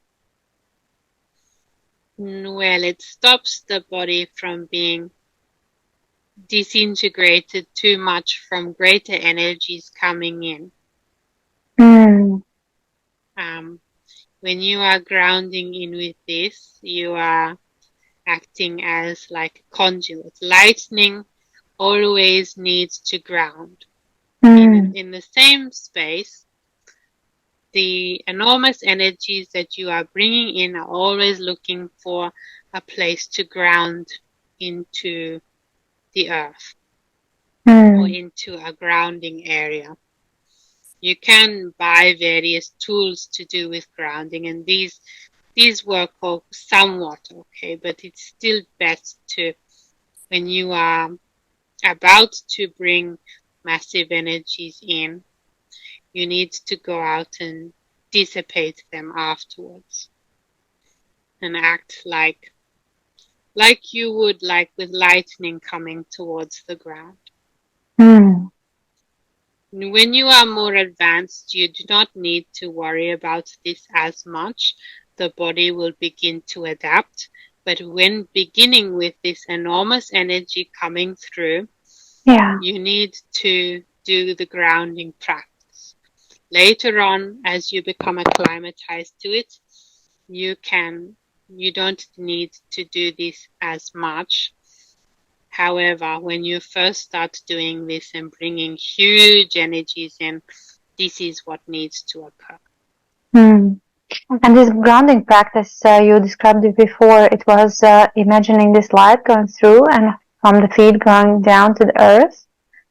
Well, it stops the body from being disintegrated too much from greater energies coming in. When you are grounding in with this, you are acting as like a conduit. Lightning always needs to ground. In the same space, the enormous energies that you are bringing in are always looking for a place to ground into the earth or into a grounding area. You can buy various tools to do with grounding, and these work somewhat okay, but it's still best to, when you are about to bring massive energies in, you need to go out and dissipate them afterwards and act like you would, like with lightning coming towards the ground. When you are more advanced, you do not need to worry about this as much. The body will begin to adapt. But when beginning with this enormous energy coming through, you need to do the grounding practice. Later on, as you become acclimatized to it, you don't need to do this as much. However, when you first start doing this and bringing huge energies in, this is what needs to occur. And this grounding practice, you described it before, it was imagining this light going through and from the feet going down to the earth.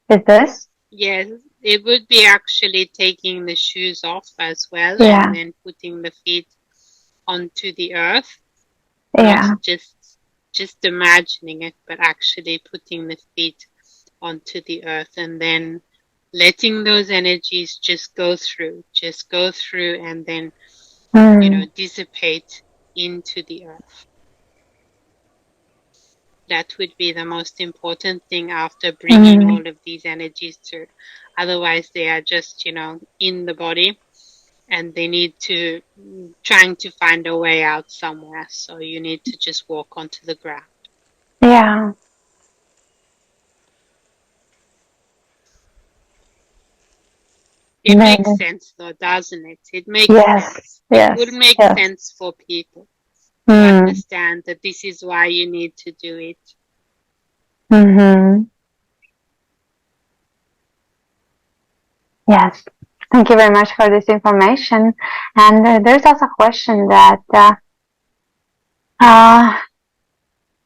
is this? Yes, it would be actually taking the shoes off as well, Yeah. and then putting the feet onto the earth, not Yeah. just imagining it, but actually putting the feet onto the earth, and then letting those energies just go through, and then, dissipate into the earth. That would be the most important thing after bringing all of these energies through. Otherwise, they are just, in the body, and they need to trying to find a way out somewhere. So you need to just walk onto the ground. Yeah. It makes sense though, doesn't it? It makes sense. It would make sense for people to understand that this is why you need to do it. Yes. Thank you very much for this information. And there's also a question that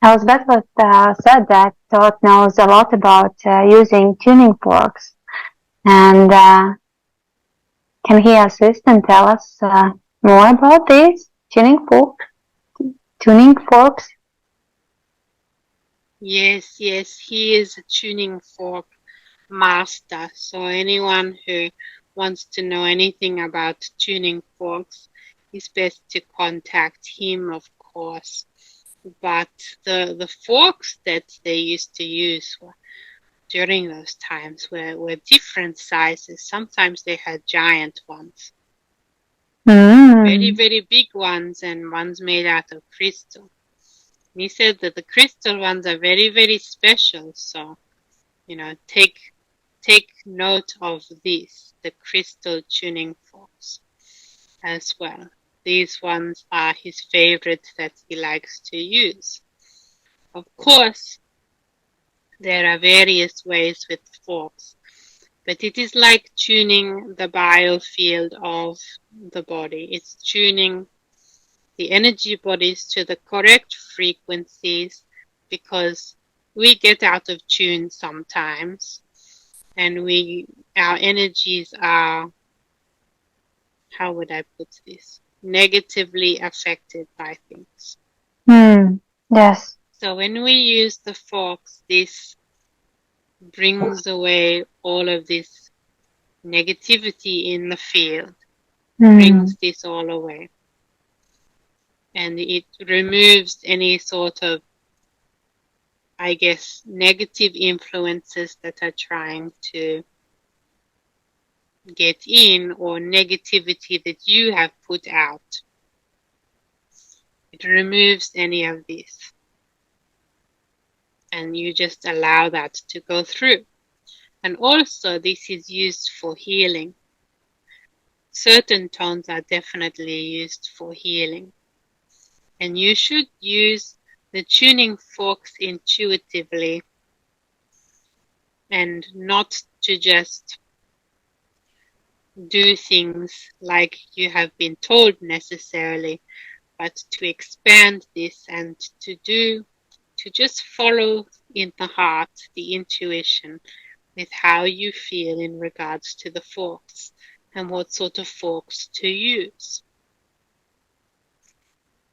Elizabeth said that Thoth knows a lot about using tuning forks. And can he assist and tell us more about these tuning forks? Yes, he is a tuning fork master. So anyone who wants to know anything about tuning forks is best to contact him, of course. But the forks that they used to use during those times were different sizes. Sometimes they had giant ones. Very, very big ones, and ones made out of crystal. And he said that the crystal ones are very, very special. So, take note of this, the crystal tuning forks as well. These ones are his favorite that he likes to use. Of course, there are various ways with forks, but it is like tuning the biofield of the body. It's tuning the energy bodies to the correct frequencies, because we get out of tune sometimes, and our energies are, how would I put this, negatively affected by things. Yes. So when we use the forks, this brings away all of this negativity in the field, brings this all away. And it removes any sort of, I guess, negative influences that are trying to get in, or negativity that you have put out. It removes any of this. And you just allow that to go through. And also this is used for healing. Certain tones are definitely used for healing. And you should use the tuning forks intuitively, and not to just do things like you have been told necessarily, but to expand this and to just follow in the heart, the intuition, with how you feel in regards to the forks and what sort of forks to use.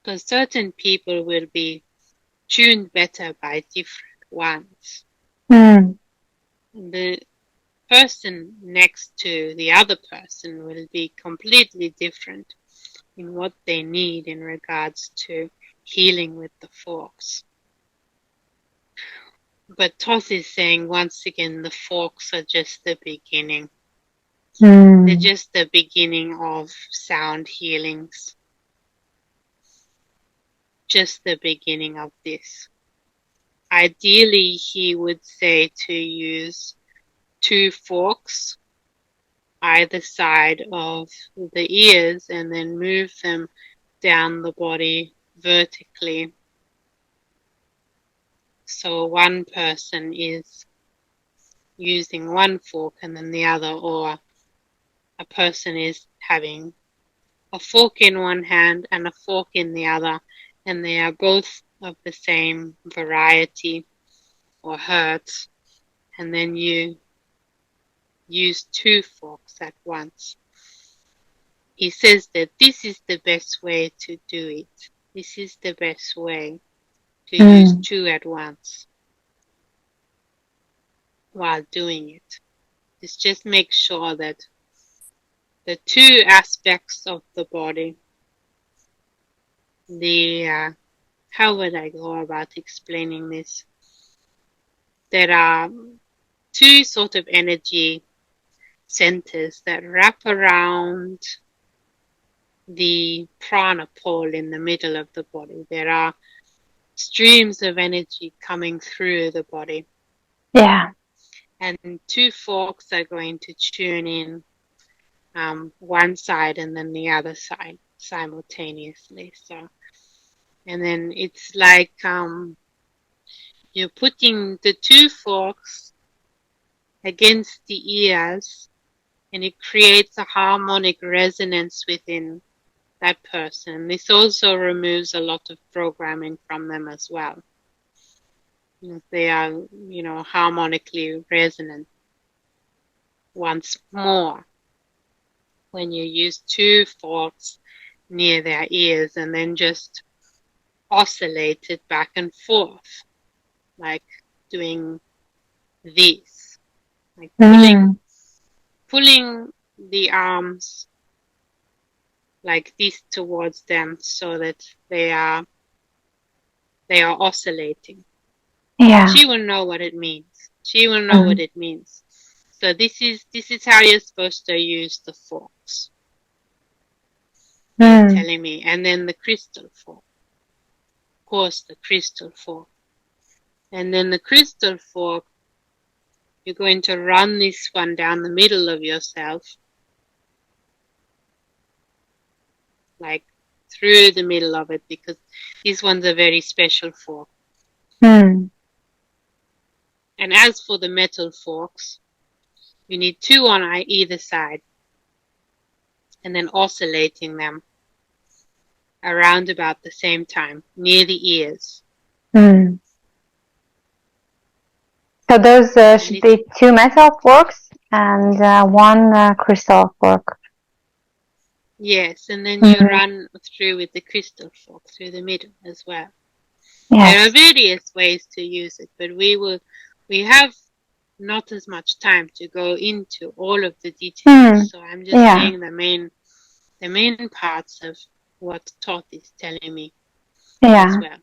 Because certain people will be tuned better by different ones. The person next to the other person will be completely different in what they need in regards to healing with the forks. But Thoth is saying, once again, the forks are just the beginning. They're just the beginning of sound healings. Just the beginning of this. Ideally, he would say to use 2 forks either side of the ears, and then move them down the body vertically. So one person is using one fork and then the other, or a person is having a fork in one hand and a fork in the other, and they are both of the same variety or hertz, and then you use 2 forks at once. He says that this is the best way to do it. This is the best way to use 2 at once while doing it. Just make sure that the 2 aspects of the body, how would I go about explaining this? There are 2 sort of energy centers that wrap around the prana pole in the middle of the body. There are streams of energy coming through the body. Yeah. And 2 forks are going to tune in one side and then the other side simultaneously. So, and then it's like you're putting the 2 forks against the ears, and it creates a harmonic resonance within that person. This also removes a lot of programming from them as well. They are, harmonically resonant. Once more, when you use 2 forks near their ears and then just oscillate it back and forth, like doing this, like pulling the arms like this towards them so that they are oscillating. Yeah. She will know what it means. She will know what it means. So this is how you're supposed to use the forks. He's telling me. And then the crystal fork. Of course, the crystal fork. And then the crystal fork, you're going to run this one down the middle of yourself. Like through the middle of it, because this one's a very special fork. And as for the metal forks, you need 2 on either side, and then oscillating them around about the same time, near the ears. So those should be 2 metal forks and 1 crystal fork. Yes, and then you run through with the crystal fork through the middle as well. Yes. There are various ways to use it, but we have not as much time to go into all of the details. So I'm just saying the main parts of what Thoth is telling me as well.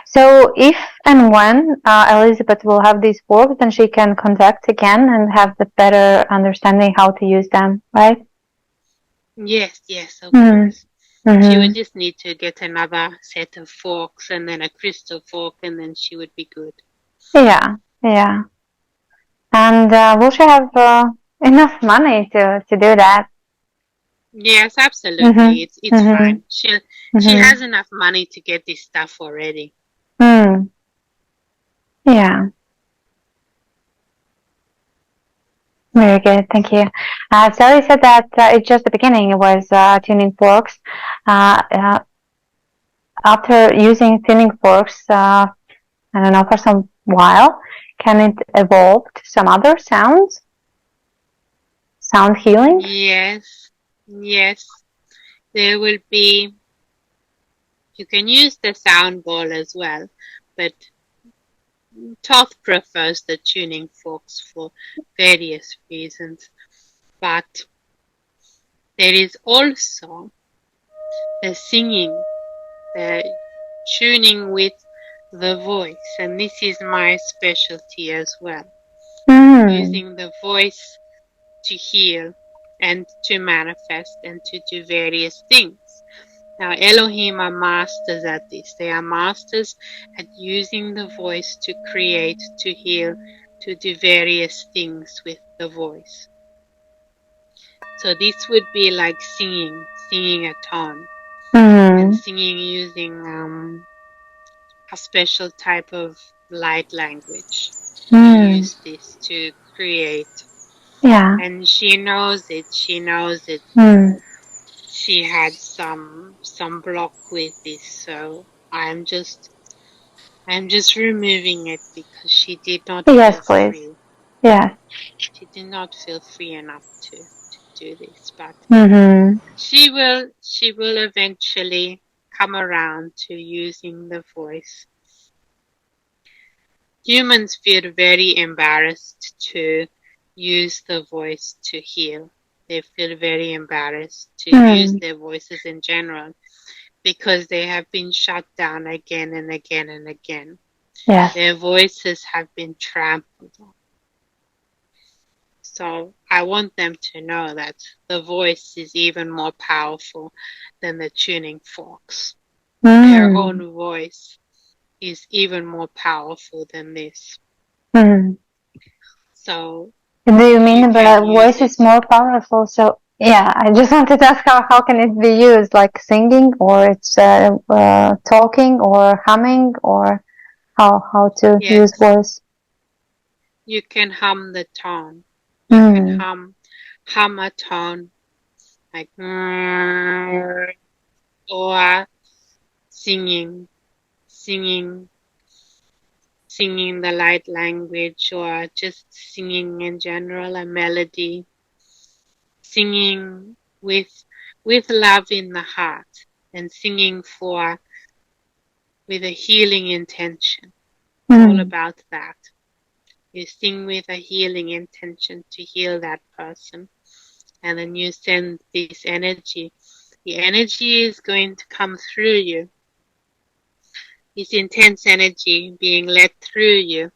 So if and when Elizabeth will have these forks, then she can contact again and have the better understanding how to use them, right? Yes, of course. She would just need to get another set of forks and then a crystal fork, and then she would be good. Yeah. And will she have enough money to do that? Yes, absolutely. It's fine. She has enough money to get this stuff already. Yeah. Very good, thank you. Sally said that it's just the beginning. It was tuning forks. After using tuning forks, I don't know, for some while, can it evolve to some other sounds? Sound healing? Yes. There will be. You can use the sound ball as well, but Thoth prefers the tuning forks for various reasons. But there is also the singing, the tuning with the voice, and this is my specialty as well. Using the voice to heal and to manifest and to do various things. Now, Elohim are masters at this. They are masters at using the voice to create, to heal, to do various things with the voice. So this would be like singing a tone, and singing using a special type of light language. You use this to create. Yeah. And she knows it. She had some block with this, so I'm just removing it because she did not feel free. Yes. She did not feel free enough to do this, but Mm-hmm. she will eventually come around to using the voice. Humans feel very embarrassed to use the voice to heal. They feel very embarrassed to use Mm. their voices in general because they have been shut down again and again and again. Yes. Their voices have been trampled on. So I want them to know that the voice is even more powerful than the tuning forks. Their own Mm. voice is even more powerful than this. Mm. So Do you mean you can the use voice is it. more powerful? So yeah, I just wanted to ask how can it be used? Like singing, or it's talking, or humming, or how to use Yes, voice? you can hum the tone. You can Mm. hum a tone like or singing, singing, singing the light language, or just singing in general, a melody, singing with love in the heart, and singing for with a healing intention. It's all Mm. about that. You sing with a healing intention to heal that person, and then you send this energy. The energy is going to come through you. This intense energy being let through you.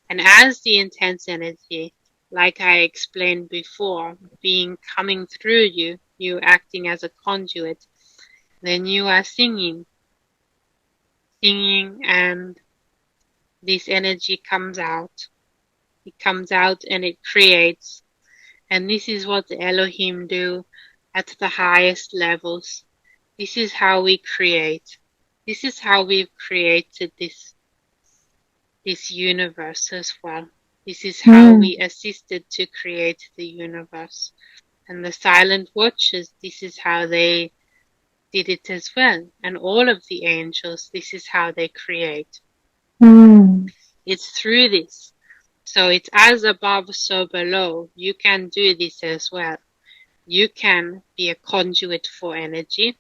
And as the intense energy, like I explained before, being coming through you, you acting as a conduit, then you are singing, and this energy comes out. It comes out and it creates. And this is what the Elohim do at the highest levels. This is how we create. This is how we've created this universe as well. This is how Mm. we assisted to create the universe. And the silent watchers, this is how they did it as well. And all of the angels, this is how they create. Mm. It's through this. So it's as above, so below. You can do this as well. You can be a conduit for energy.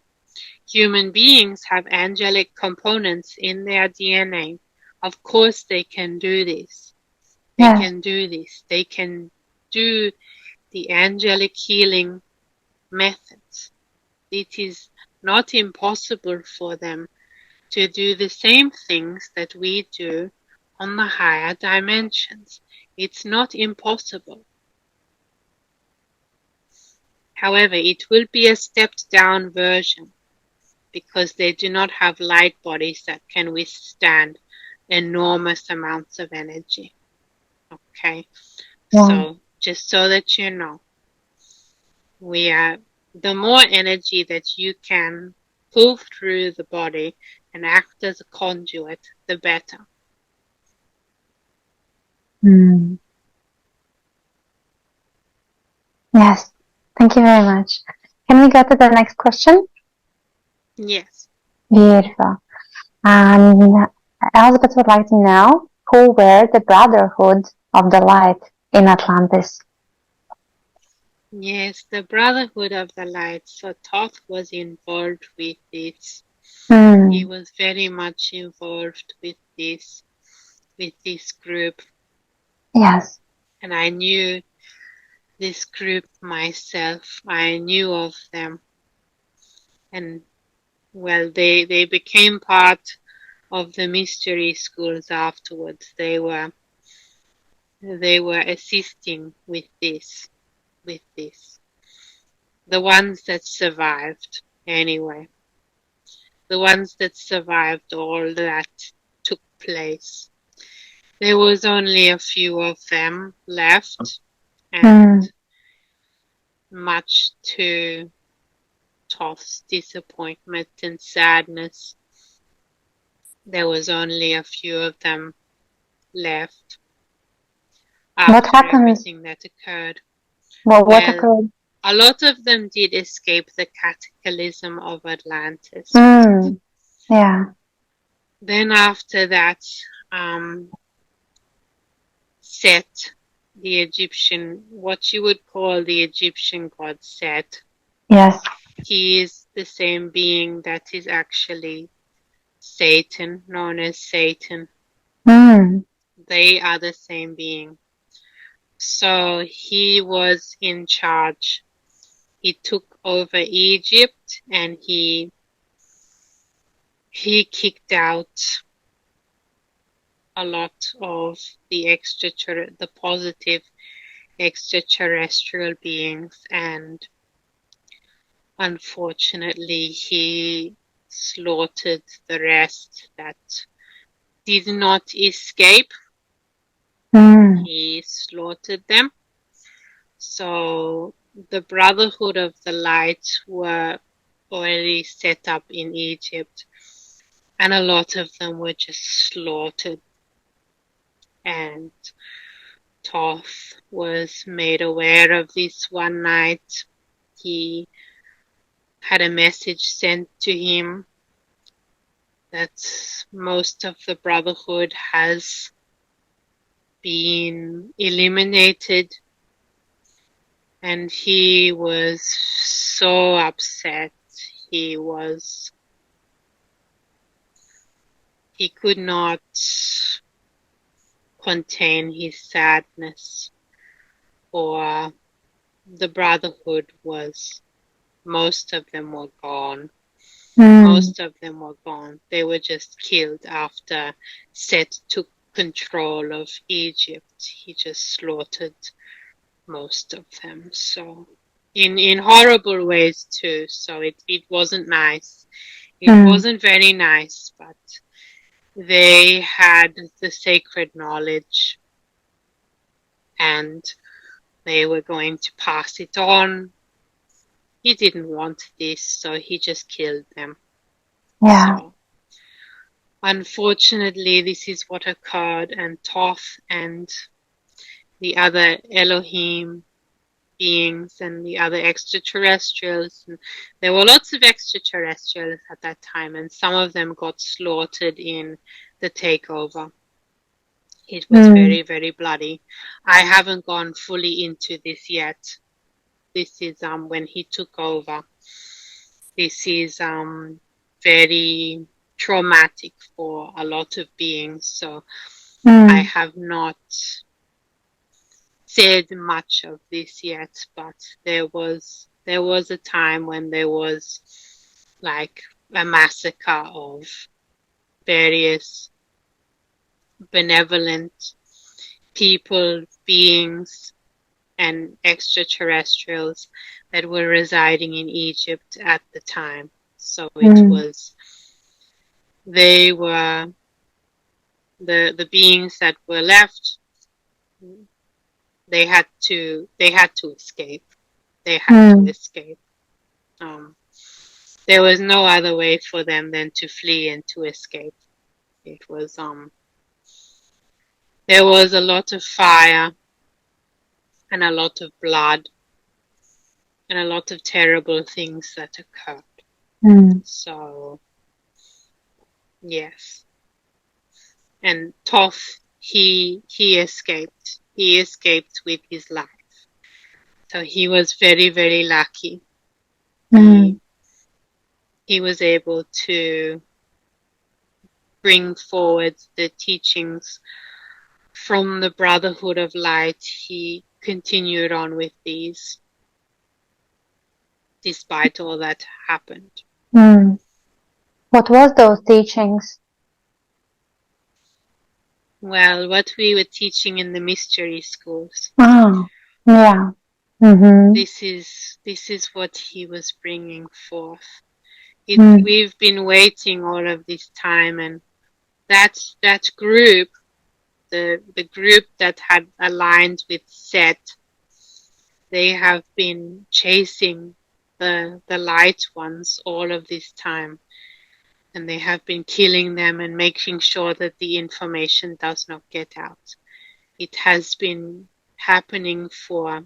Human beings have angelic components in their DNA. Of course they can do this. They Yes. can do this. They can do the angelic healing methods. It is not impossible for them to do the same things that we do on the higher dimensions. It's not impossible. However, it will be a stepped down version because they do not have light bodies that can withstand enormous amounts of energy. Okay, Yeah. so just so that you know, the more energy that you can pull through the body and act as a conduit, the better. Mm. Yes. Thank you very much. Can we go to the next question? Yes. Beautiful. And Elizabeth would like to know who were the brotherhood of the light in Atlantis. Yes, the Brotherhood of the Light. So Thoth was involved with this. He Mm. was very much involved with this group. Yes. And I knew this group myself. I knew of them. And well, they became part of the mystery schools afterwards. They were assisting with this. The ones that survived, anyway. The ones that survived all that took place. There was only a few of them left, and Mm. much to Toth's disappointment and sadness, there was only a few of them left What after happened? everything that occurred. What Well, occurred? a lot of them did escape the cataclysm of Atlantis, but Mm. Yeah. then after that, Seth, the Egyptian, what you would call the Egyptian god Seth. Yes. He is the same being that is actually Satan, known as Satan. Mm. They are the same being. So he was in charge. He took over Egypt and he kicked out a lot of the positive extraterrestrial beings, and unfortunately he slaughtered the rest that did not escape. Mm. He slaughtered them. So the Brotherhood of the Light were already set up in Egypt, and a lot of them were just slaughtered. And Thoth was made aware of this one night. He had a message sent to him that most of the Brotherhood has been eliminated, and he was so upset. He could not contain his sadness, for the Brotherhood most of them were gone. Most of them were gone. They were just killed after Seth took control of Egypt. He just slaughtered most of them. So in horrible ways too. So it wasn't nice. It wasn't very nice, but they had the sacred knowledge and they were going to pass it on. He didn't want this, so he just killed them. Yeah. So, unfortunately, this is what occurred, and Thoth and the other Elohim beings and the other extraterrestrials, and there were lots of extraterrestrials at that time, and some of them got slaughtered in the takeover. It was very, very bloody. I haven't gone fully into this yet. This is when he took over. This is very traumatic for a lot of beings, so I have not said much of this yet, but there was a time when there was like a massacre of various benevolent people, beings, and extraterrestrials that were residing in Egypt at the time. So it was, they were the beings that were left. They had to escape. They had to escape. There was no other way for them than to flee and to escape. It was there was a lot of fire and a lot of blood and a lot of terrible things that occurred. So yes. And Thoth, he escaped. He escaped with his life. So he was very, very lucky. He was able to bring forward the teachings from the Brotherhood of Light. He continued on with these, despite all that happened. What was those teachings? Well, what we were teaching in the mystery schools. Oh, yeah. This is what he was bringing forth. We've been waiting all of this time, and that group, the group that had aligned with Seth, they have been chasing the light ones all of this time, and they have been killing them and making sure that the information does not get out. It has been happening for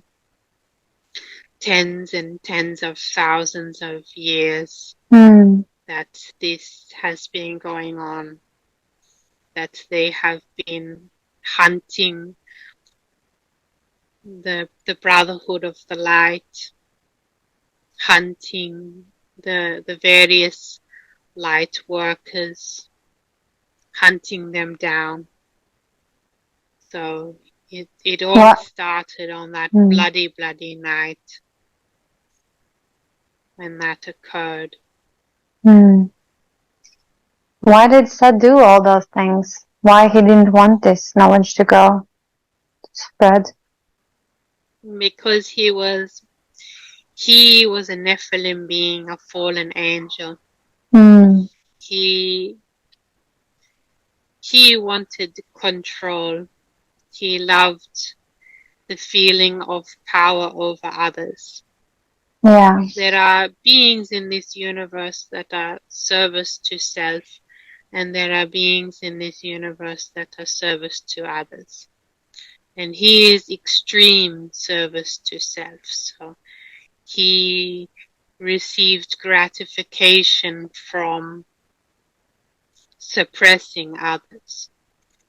tens and tens of thousands of years that this has been going on, that they have been hunting the brotherhood of the light, hunting the various light workers, hunting them down. So it all What? started on that Mm. bloody night when that occurred. Mm. Why did Seth do all those things? Why he didn't want this knowledge to go spread? Because he was a Nephilim being, a fallen angel. Mm. He wanted control. He loved the feeling of power over others. Yeah. There are beings in this universe that are service to self, and there are beings in this universe that are service to others. And he is extreme service to self. So he received gratification from suppressing others.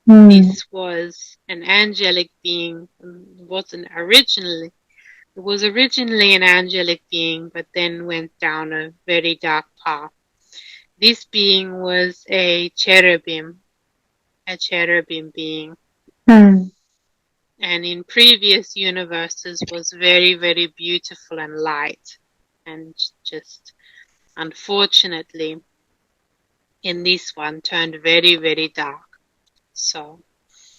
Mm. This was an angelic being. It was originally an angelic being, but then went down a very dark path. This being was a cherubim being. Mm. And in previous universes was very, very beautiful and light. And just unfortunately, in this one, turned very, very dark. So,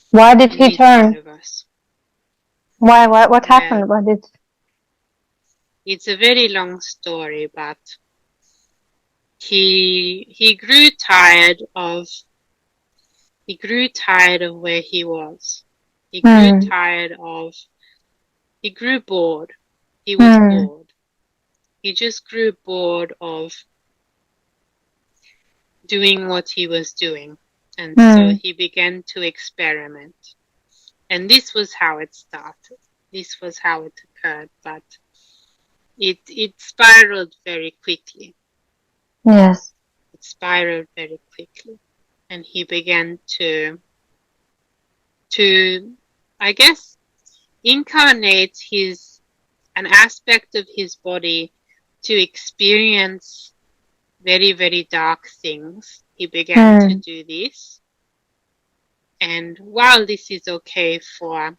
Why did in he this turn? universe. Why? What Well, happened? What did? it's a very long story, but he grew tired of where he was. He grew Mm. tired of. He grew bored. He was Mm. bored. He just grew bored of doing what he was doing. And so Mm. he began to experiment. And this was how it started. This was how it occurred, but it spiraled very quickly. Yes. It spiraled very quickly. And he began to I guess, incarnate an aspect of his body to experience very, very dark things. He began to Mm. do this. And while this is okay for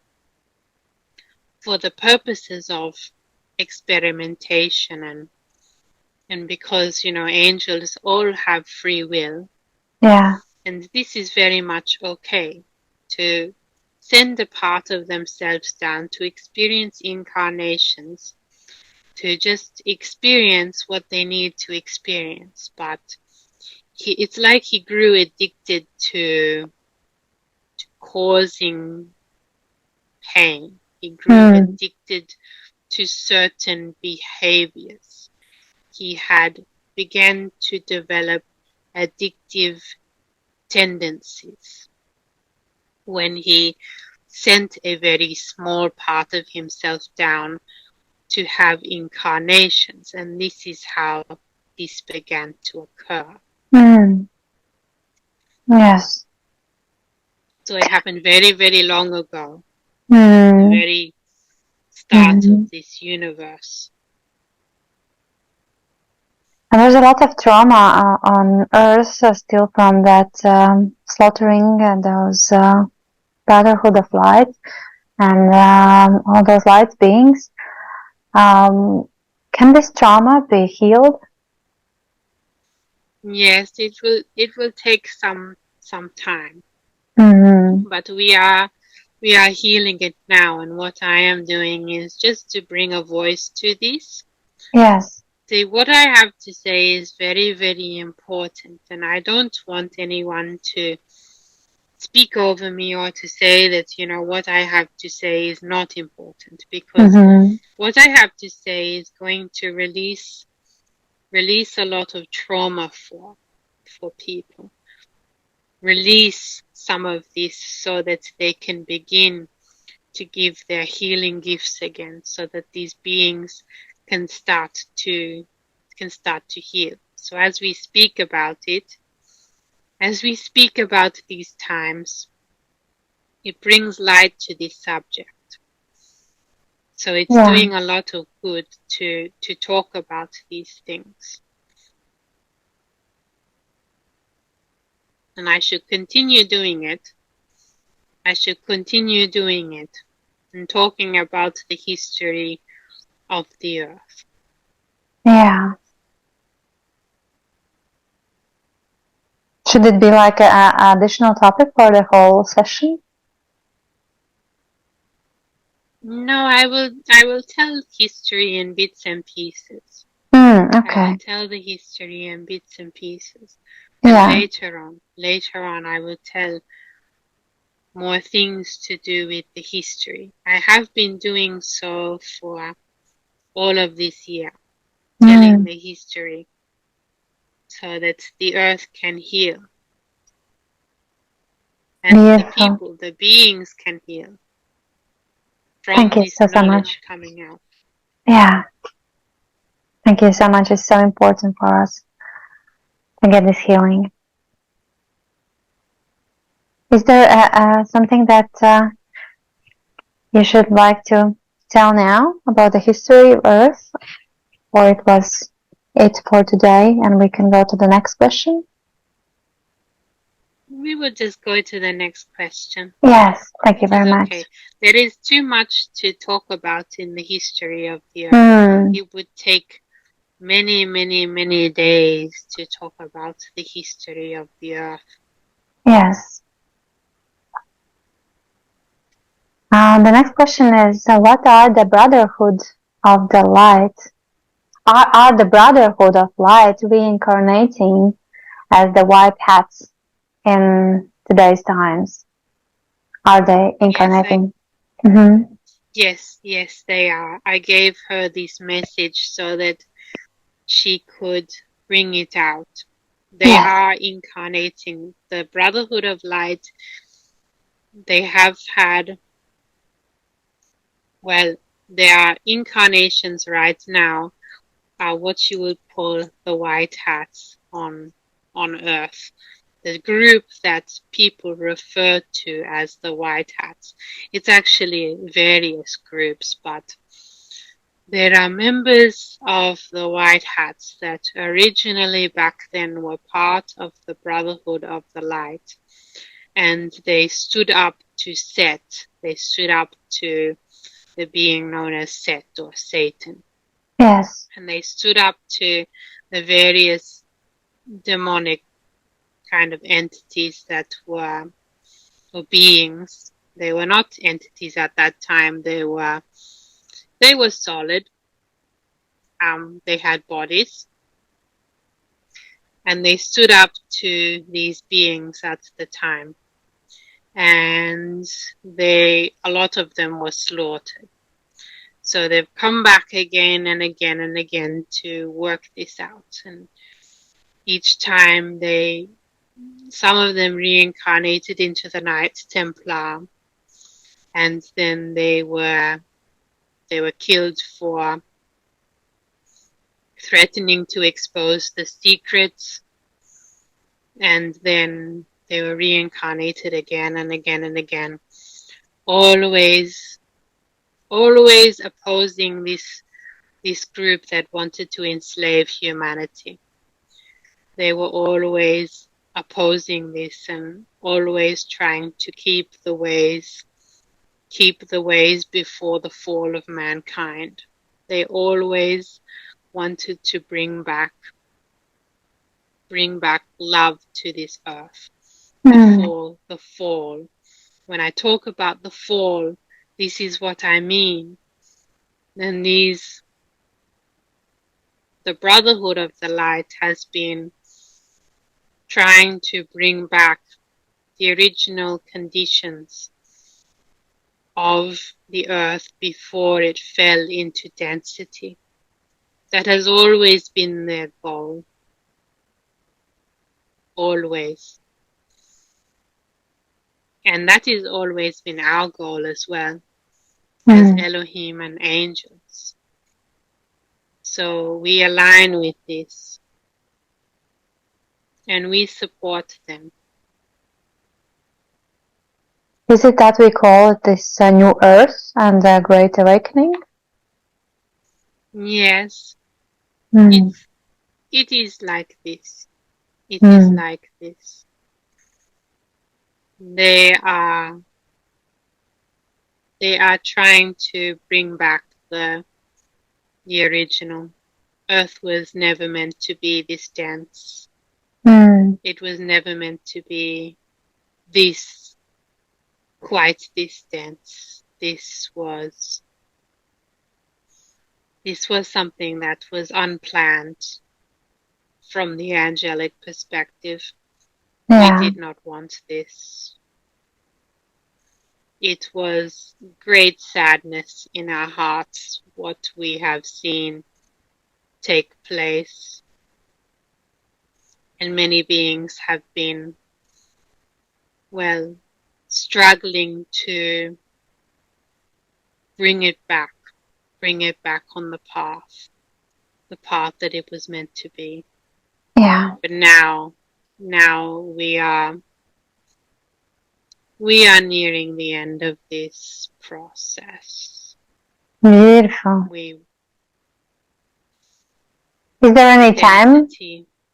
the purposes of experimentation and because, angels all have free will, Yeah. and this is very much okay to send a part of themselves down to experience incarnations, to just experience what they need to experience. But it's like he grew addicted to causing pain. He grew Mm. addicted to certain behaviors. He had began to develop addictive tendencies when he sent a very small part of himself down to have incarnations, and this is how this began to occur. Mm. Yes. So it happened very, very long ago, Mm. the very start of Mm. this universe. And there's a lot of trauma on Earth still from that slaughtering those brotherhood of light and all those light beings. Can this trauma be healed? Yes, it will take some time, Mm-hmm. but we are healing it now, and what I am doing is just to bring a voice to this. Yes. See, what I have to say is very, very important, and I don't want anyone to speak over me or to say that, what I have to say is not important, because Mm-hmm. what I have to say is going to release a lot of trauma for people. Release some of this so that they can begin to give their healing gifts again, so that these beings can start to heal. So as we speak about these times, it brings light to this subject. So it's doing a lot of good to talk about these things. And I should continue doing it. I should continue doing it and talking about the history of the earth. Yeah. Should it be like an additional topic for the whole session? No, I will tell history in bits and pieces. Okay. I will tell the history in bits and pieces. And later on I will tell more things to do with the history. I have been doing so for all of this year, telling the history so that the earth can heal. And the people, the beings can heal from this knowledge coming out. Yeah. Thank you so much. It's so important for us to get this healing. Is there something that you should like to tell now about the history of Earth? Or it was it for today and we can go to the next question? We will just go to the next question. Yes, thank you very much. There is too much to talk about in the history of the earth. It would take many, many, many days to talk about the history of the earth. Yes. The next question is, what are the brotherhood of the light? Are the brotherhood of light reincarnating as the white hats in today's times? Are they incarnating? Yes, yes, they are. I gave her this message so that she could bring it out. They are incarnating. The Brotherhood of Light, they have had, well, there are incarnations right now, what you would call the white hats on Earth. The group that people refer to as the white hats. It's actually various groups, but there are members of the white hats that originally back then were part of the Brotherhood of the Light, and they stood up to Seth. They stood up to the being known as Seth or Satan. Yes. And they stood up to the various demonic kind of entities that were beings. They were not entities at that time. They were solid. They had bodies, and they stood up to these beings at the time. And a lot of them were slaughtered. So they've come back again and again and again to work this out. And each time some of them reincarnated into the Knights Templar, and then they were killed for threatening to expose the secrets, and then they were reincarnated again and again and again, always opposing this group that wanted to enslave humanity. They were always opposing this and always trying to keep the ways before the fall of mankind. They always wanted to bring back love to this earth before the fall. When I talk about the fall, this is what I mean. And the Brotherhood of the Light has been trying to bring back the original conditions of the earth before it fell into density. That has always been their goal. Always. And that has always been our goal as well, as Elohim and angels. So we align with this, and we support them. Is it that we call it this new earth and the Great Awakening? Yes, Mm. it is like this. It is like this. They are trying to bring back the original. Earth was never meant to be this dense. It was never meant to be quite this dense. This was something that was unplanned from the angelic perspective. Yeah. We did not want this. It was great sadness in our hearts what we have seen take place. And many beings have been, well, struggling to bring it back on the path that it was meant to be. Yeah. But now we are nearing the end of this process. Beautiful. Is there any time?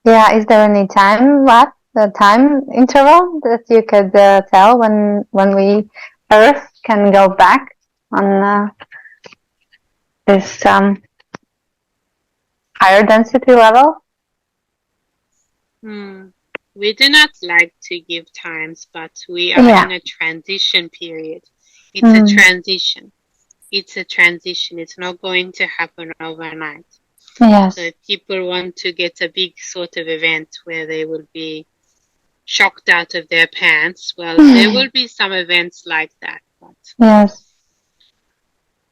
Yeah, is there any time left? The time interval that you could tell when Earth can go back on this higher density level? We do not like to give times, but we are in a transition period. It's a transition. It's a transition. It's not going to happen overnight. Yes. So if people want to get a big sort of event where they will be shocked out of their pants, well, there will be some events like that. But yes.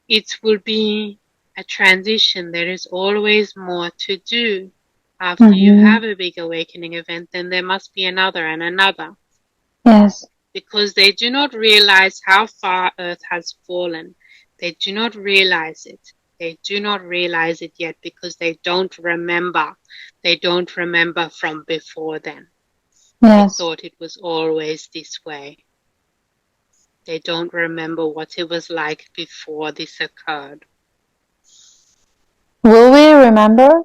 It will be a transition. There is always more to do. After you have a big awakening event, then there must be another and another. Yes. Because they do not realize how far Earth has fallen. They do not realize it. They do not realize it yet because they don't remember. They don't remember from before then. Yes. They thought it was always this way. They don't remember what it was like before this occurred. Will we remember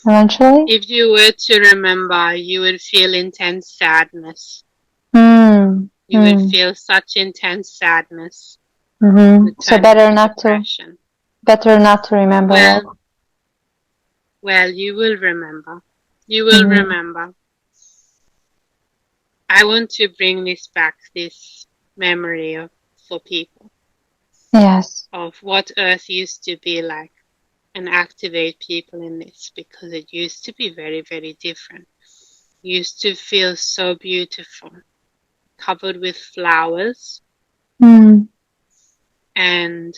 eventually? If you were to remember, you would feel intense sadness. You would feel such intense sadness. So better not depression. to remember. Well, you will remember. You will remember. I want to bring this back, this memory for people. Yes. Of what Earth used to be like, and activate people in this, because it used to be very, very different. It used to feel so beautiful, covered with flowers, and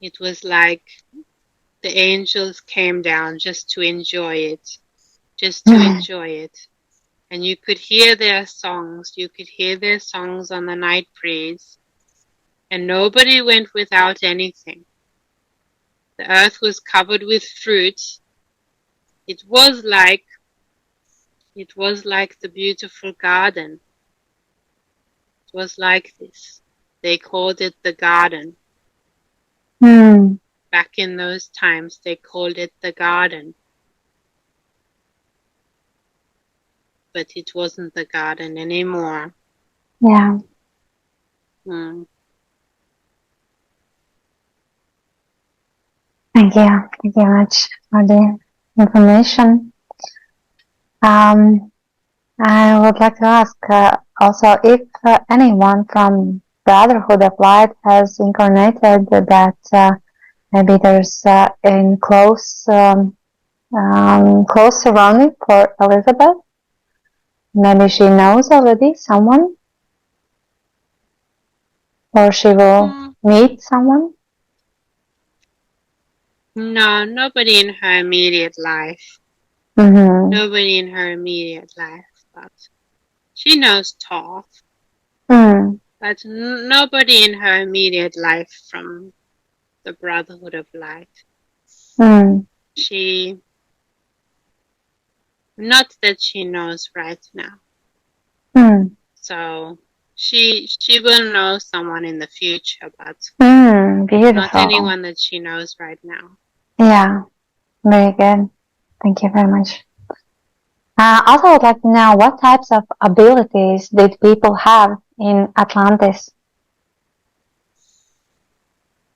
it was like the angels came down just to enjoy it, and you could hear their songs. You could hear their songs on the night breeze, and nobody went without anything. The earth was covered with fruit. It was like the beautiful garden. It was like this. They called it the garden. Back in those times, they called it the garden. But it wasn't the garden anymore. Yeah. Thank you. Thank you very much for the information. I would like to ask also if anyone from Brotherhood of Light has incarnated that maybe there's in close surrounding for Elizabeth. Maybe she knows already someone, or she will meet someone. No, nobody in her immediate life. Nobody in her immediate life, but she knows Thoth. But nobody in her immediate life from the Brotherhood of Light. She, not that she knows right now. So She will know someone in the future, but not Beautiful. anyone that she knows right now. Yeah, very good. Thank you very much. Also, I'd like to know what types of abilities did people have in Atlantis?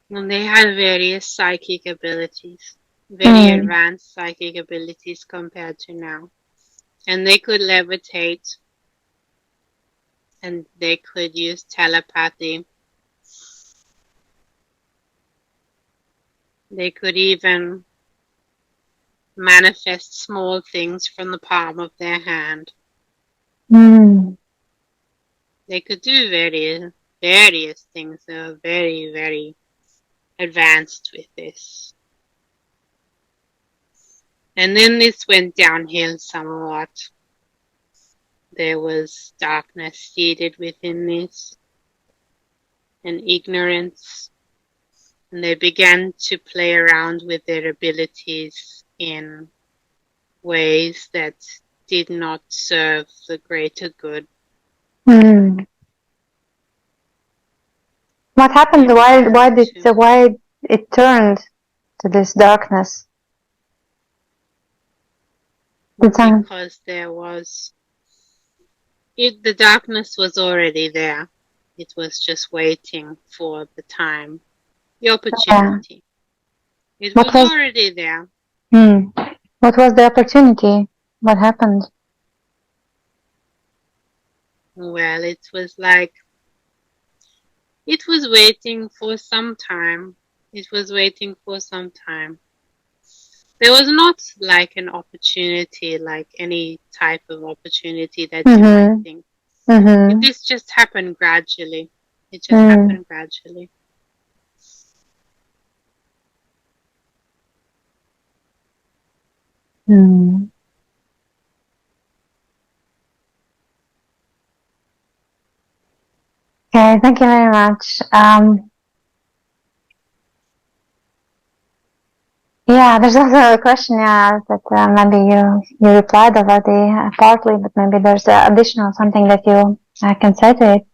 And they had various psychic abilities, very advanced psychic abilities compared to now. And they could levitate, and they could use telepathy. They could even manifest small things from the palm of their hand. They could do various things. They were very, very advanced with this. And then this went downhill somewhat. There was darkness seated within this, and ignorance, and they began to play around with their abilities in ways that did not serve the greater good. What happened? Why it turned to this darkness? Because the darkness was already there. It was just waiting for the time, the opportunity. Yeah. It was already there. What was the opportunity? What happened? Well, it was like, it was waiting for some time. It was waiting for some time. There was not like an opportunity, like any type of opportunity that you might think. This just happened gradually. It just happened gradually. Okay, thank you very much. Yeah, there's also a question that maybe you replied already partly, but maybe there's additional something that you can say to it.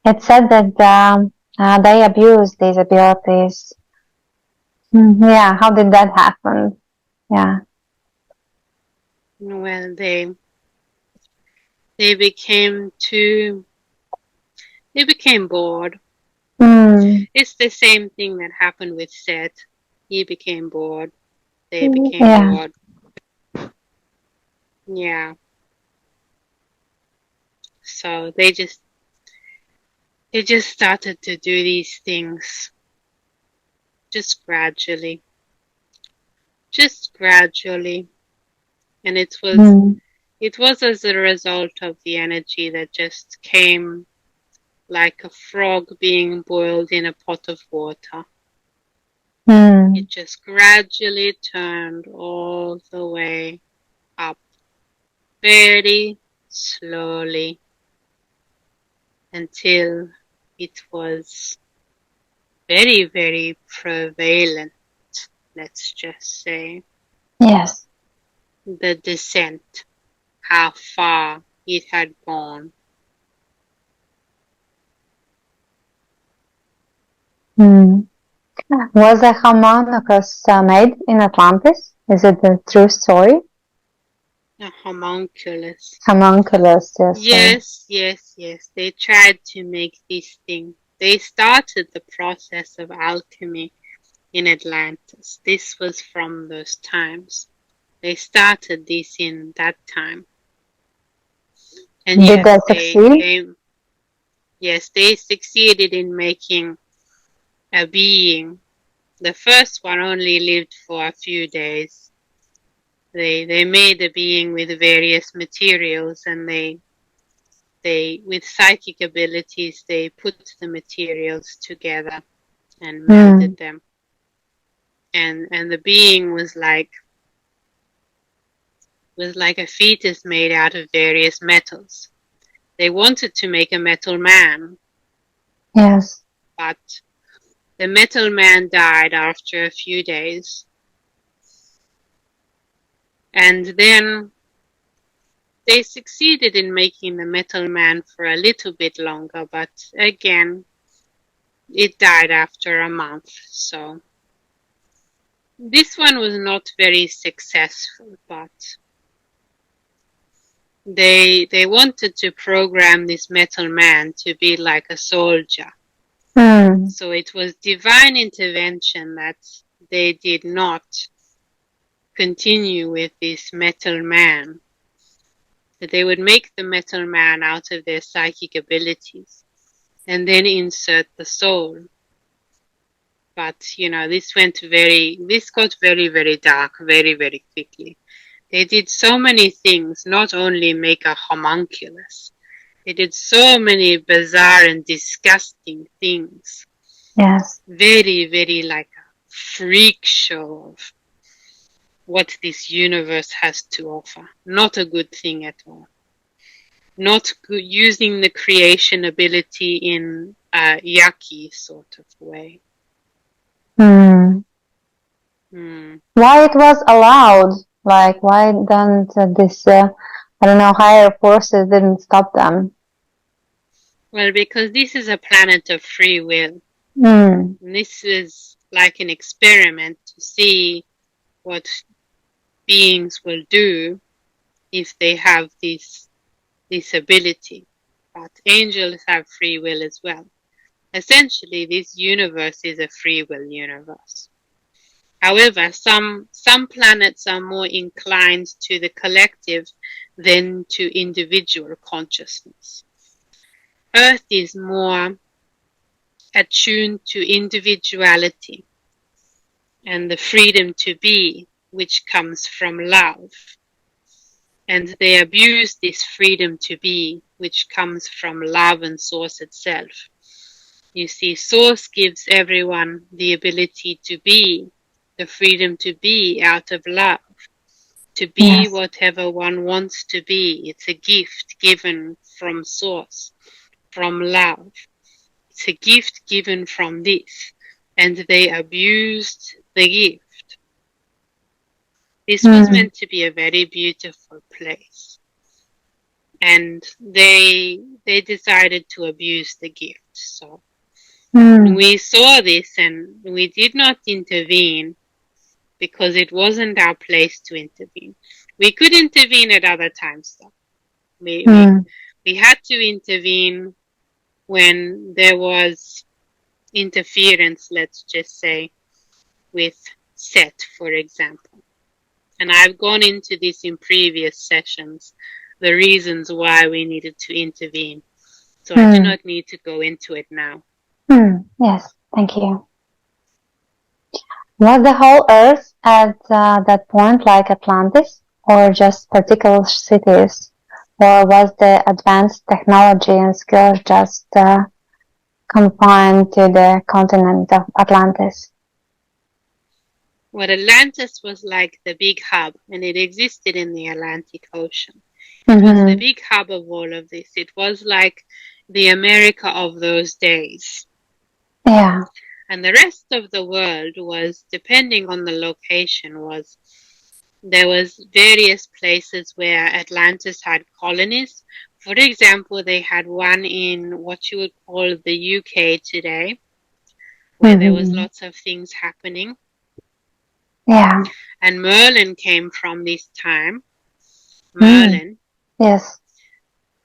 It said that they abuse these abilities. Yeah, how did that happen? Yeah. Well, they became bored. It's the same thing that happened with Seth. He became bored. They became bored. Yeah. So they just started to do these things just gradually. And it was as a result of the energy that just came like a frog being boiled in a pot of water. It just gradually turned all the way up, very slowly, until it was very, very prevalent, let's just say. Yes. The descent, how far it had gone. Was a homunculus made in Atlantis? Is it a true story? A homunculus. Homunculus, yes. Yes. They tried to make this thing. They started the process of alchemy in Atlantis. This was from those times. They started this in that time. And did they succeed? Yes, they succeeded in making a being. The first one only lived for a few days. They made a being with various materials, and they with psychic abilities, they put the materials together and melded them. And the being was like a fetus made out of various metals. They wanted to make a metal man. Yes. But the metal man died after a few days. And then They succeeded in making the metal man for a little bit longer, but again, it died after a month. So this one was not very successful, but they wanted to program this metal man to be like a soldier. So it was divine intervention that they did not continue with this metal man. That they would make the metal man out of their psychic abilities and then insert the soul. But this got very, very dark very, very quickly. They did so many things, not only make a homunculus. They did so many bizarre and disgusting things. Yes. Very, very like a freak show of what this universe has to offer. Not a good thing at all. Not good, using the creation ability in a yucky sort of way. Why it was allowed? Like, why don't this, I don't know, higher forces didn't stop them? Well, because this is a planet of free will. This is like an experiment to see what beings will do if they have this ability. But angels have free will as well. Essentially, this universe is a free will universe. However, some planets are more inclined to the collective than to individual consciousness. Earth is more attuned to individuality and the freedom to be, which comes from love. And they abuse this freedom to be, which comes from love and Source itself. You see, Source gives everyone the ability to be, the freedom to be out of love, to be whatever one wants to be. It's a gift given from Source, from love. It's a gift given from this, and they abused the gift. This was meant to be a very beautiful place, and they decided to abuse the gift. So we saw this, and we did not intervene because it wasn't our place to intervene. We could intervene at other times, though. We had to intervene when there was interference, let's just say, with Seth, for example. And I've gone into this in previous sessions, the reasons why we needed to intervene. So I do not need to go into it now. Yes, thank you. Was the whole Earth at that point like Atlantis, or just particular cities? Or was the advanced technology and skills just confined to the continent of Atlantis? Well, Atlantis was like the big hub, and it existed in the Atlantic Ocean. It was the big hub of all of this. It was like the America of those days. Yeah. And the rest of the world was, depending on the location, there was various places where Atlantis had colonies. For example, they had one in what you would call the UK today, where there was lots of things happening. Yeah. And Merlin came from this time. Merlin. Yes.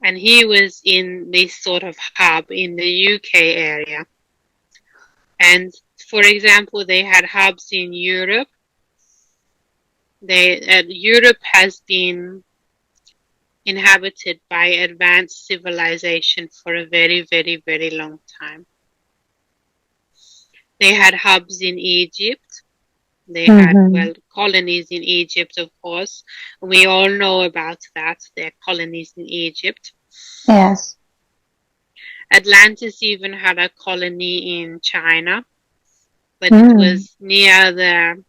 And he was in this sort of hub in the UK area. And for example, they had hubs in Europe. Europe has been inhabited by advanced civilization for a very, very, very long time. They had hubs in Egypt. They had, colonies in Egypt, of course. We all know about that. There are colonies in Egypt. Yes. Atlantis even had a colony in China, but it was near the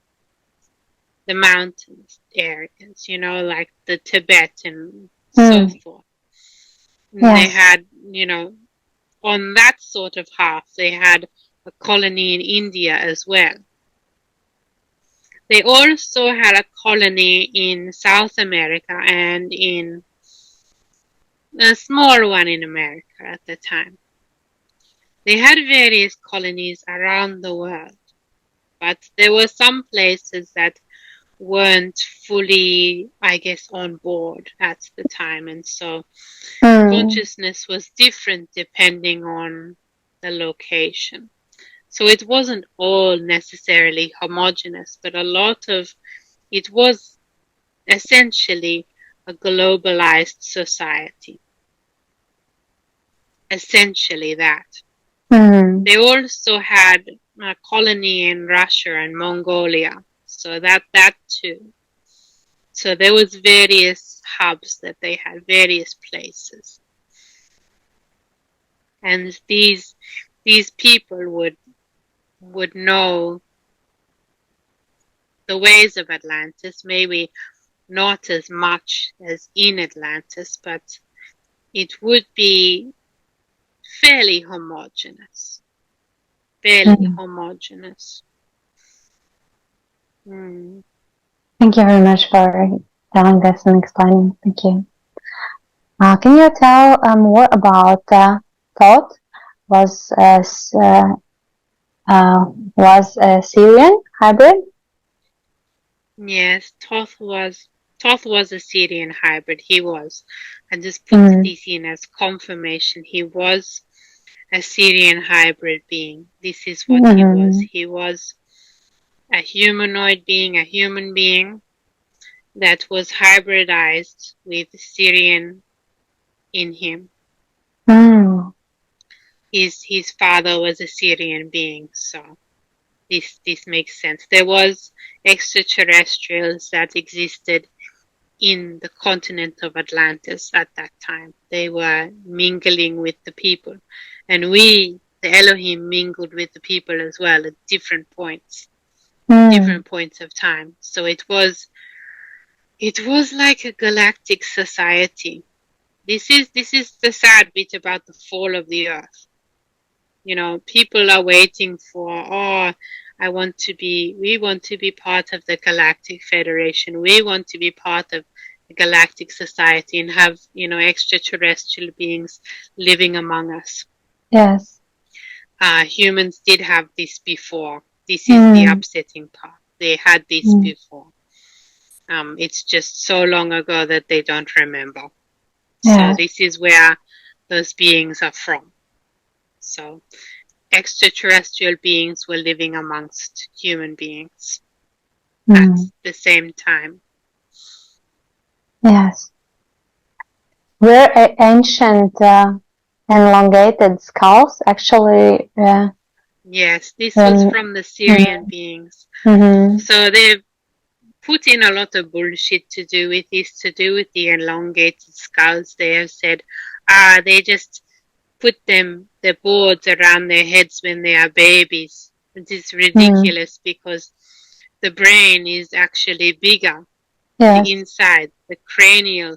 mountains areas, like the Tibet and so forth. And they had, on that sort of half, they had a colony in India as well. They also had a colony in South America and in a small one in America at the time. They had various colonies around the world, but there were some places that weren't fully, I guess, on board at the time, and so consciousness was different depending on the location. So it wasn't all necessarily homogeneous, but a lot of it was essentially a globalized society. Essentially that. They also had a colony in Russia and Mongolia, so that too. So there was various hubs that they had, various places. And these people would know the ways of Atlantis, maybe not as much as in Atlantis, but it would be fairly homogeneous. Fairly homogeneous. Thank you very much for telling us and explaining. Thank you. Can you tell more about Thoth? Was a Sirian hybrid? Yes, Thoth was a Sirian hybrid. He was. I just put this in as confirmation. He was a Sirian hybrid being. This is what he was. He was a humanoid being, a human being that was hybridized with Sirian in him. His father was a Sirian being, so this makes sense. There was extraterrestrials that existed in the continent of Atlantis at that time. They were mingling with the people, and we, the Elohim, mingled with the people as well at different points of time. So it was like a galactic society. This is the sad bit about the fall of the earth. You know, people are waiting for, we want to be part of the Galactic Federation. We want to be part of the Galactic Society and have, extraterrestrial beings living among us. Yes. Humans did have this before. This is the upsetting part. They had this before. It's just so long ago that they don't remember. So this is where those beings are from. So extraterrestrial beings were living amongst human beings at the same time. Yes. Were ancient elongated skulls actually? Yes, this was from the Sirian beings. So they've put in a lot of bullshit to do with this, to do with the elongated skulls. They have said, they just put the boards around their heads when they are babies. It is ridiculous because the brain is actually bigger. Yes. The inside, the cranial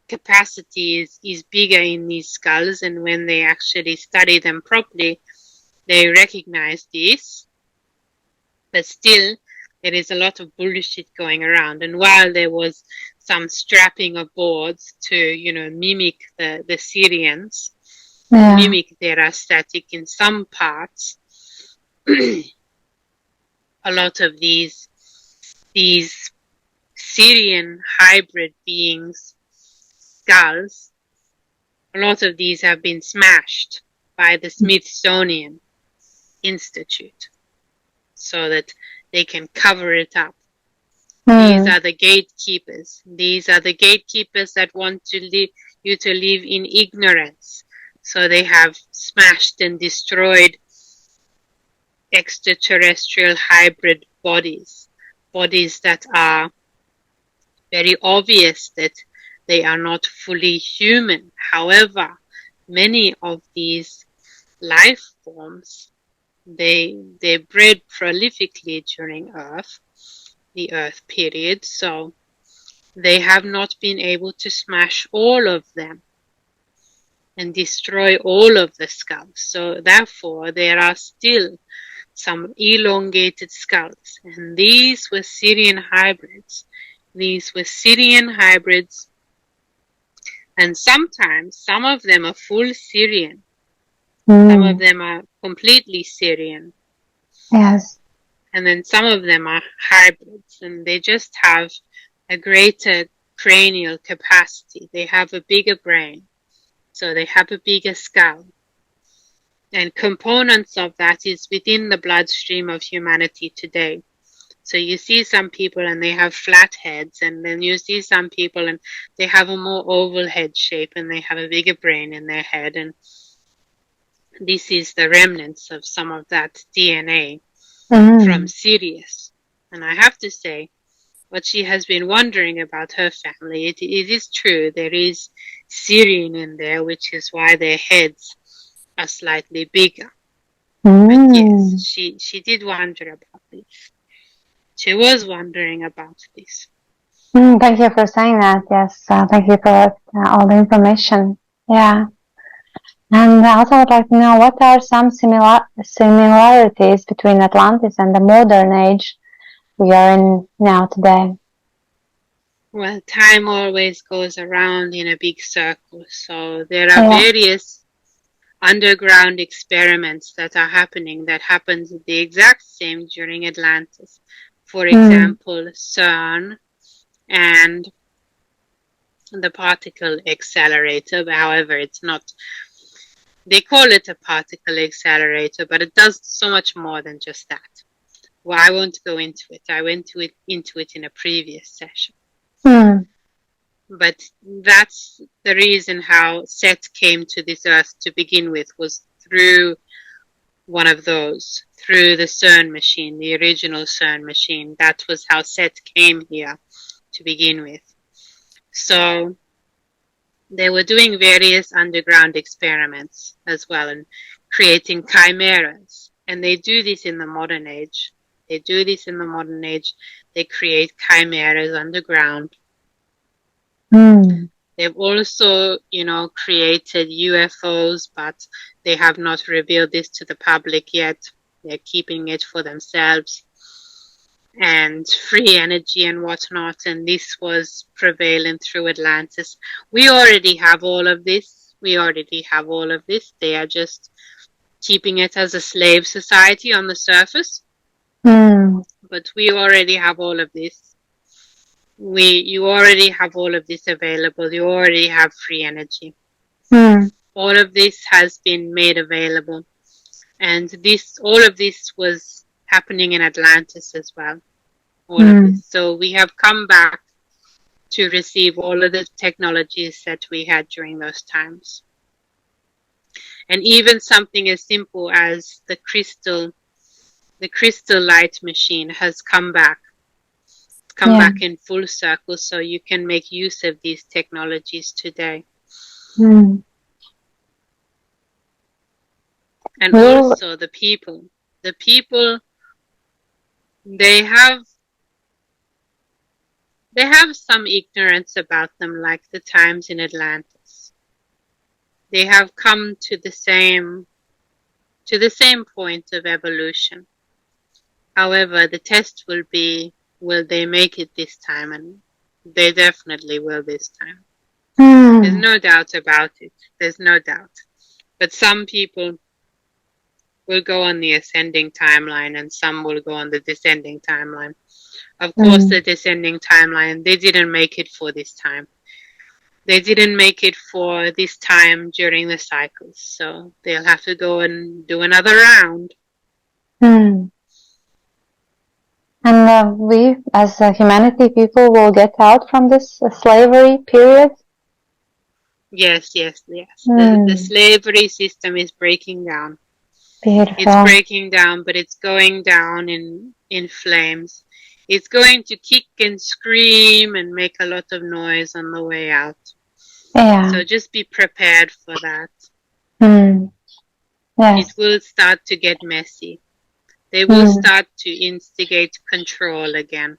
capacity is bigger in these skulls, and when they actually study them properly, they recognize this. But still, there is a lot of bullshit going around. And while there was some strapping of boards to, mimic the Sirians, mimic their aesthetic in some parts, a lot of these Sirian hybrid beings, skulls, a lot of these have been smashed by the Smithsonian Institute so that they can cover it up. These are the gatekeepers. These are the gatekeepers that want you to live in ignorance. So they have smashed and destroyed extraterrestrial hybrid bodies that are very obvious that they are not fully human. However, many of these life forms, they bred prolifically during the Earth period, so they have not been able to smash all of them and destroy all of the skulls. So therefore, there are still some elongated skulls, and these were Sirian hybrids. These were Sirian hybrids And sometimes some of them are full Sirian. Some of them are completely Sirian. Yes. And then some of them are hybrids, and they just have a greater cranial capacity. They have a bigger brain, so they have a bigger skull. And components of that is within the bloodstream of humanity today. So you see some people and they have flat heads, and then you see some people and they have a more oval head shape and they have a bigger brain in their head. And this is the remnants of some of that DNA from Sirius. And I have to say, what she has been wondering about her family, it is true. There is Sirian in there, which is why their heads are slightly bigger. But yes, she did wonder about this. She was wondering about this. Thank you for saying that. Yes, thank you for all the information. Yeah. And also, I would like to know, what are some similarities between Atlantis and the modern age we are in now today? Well, time always goes around in a big circle. So there are various underground experiments that are happening that happens the exact same during Atlantis. For example, CERN and the particle accelerator. However, it's not, they call it a particle accelerator, but it does so much more than just that. Well, I won't go into it. I went into it in a previous session. But that's the reason how Seth came to this earth to begin with, was through one of those, through the CERN machine, the original CERN machine. That was how Seth came here to begin with. So they were doing various underground experiments as well and creating chimeras. And they do this in the modern age. They create chimeras underground. They've also, created UFOs, but they have not revealed this to the public yet. They're keeping it for themselves. And free energy and whatnot, and this was prevalent through Atlantis. We already have all of this. They are just keeping it as a slave society on the surface. But we already have all of this. You already have all of this available. You already have free energy. All of this has been made available. And all of this was happening in Atlantis as well. All of this. So we have come back to receive all of the technologies that we had during those times. And even something as simple as the crystal light machine has come back. Back in full circle, so you can make use of these technologies today. And also the people, they have some ignorance about them, like the times in Atlantis. They have come to the same point of evolution. However, the test will be, will they make it this time? And they definitely will this time. There's no doubt about it. There's no doubt. But some people will go on the ascending timeline and some will go on the descending timeline. Of course, the descending timeline, they didn't make it for this time. They didn't make it for this time during the cycles. So they'll have to go and do another round. And we, as humanity, people will get out from this slavery period? Yes. The slavery system is breaking down. Beautiful. It's breaking down, but it's going down in flames. It's going to kick and scream and make a lot of noise on the way out. Yeah. So just be prepared for that. Yes. It will start to get messy. They will start to instigate control again.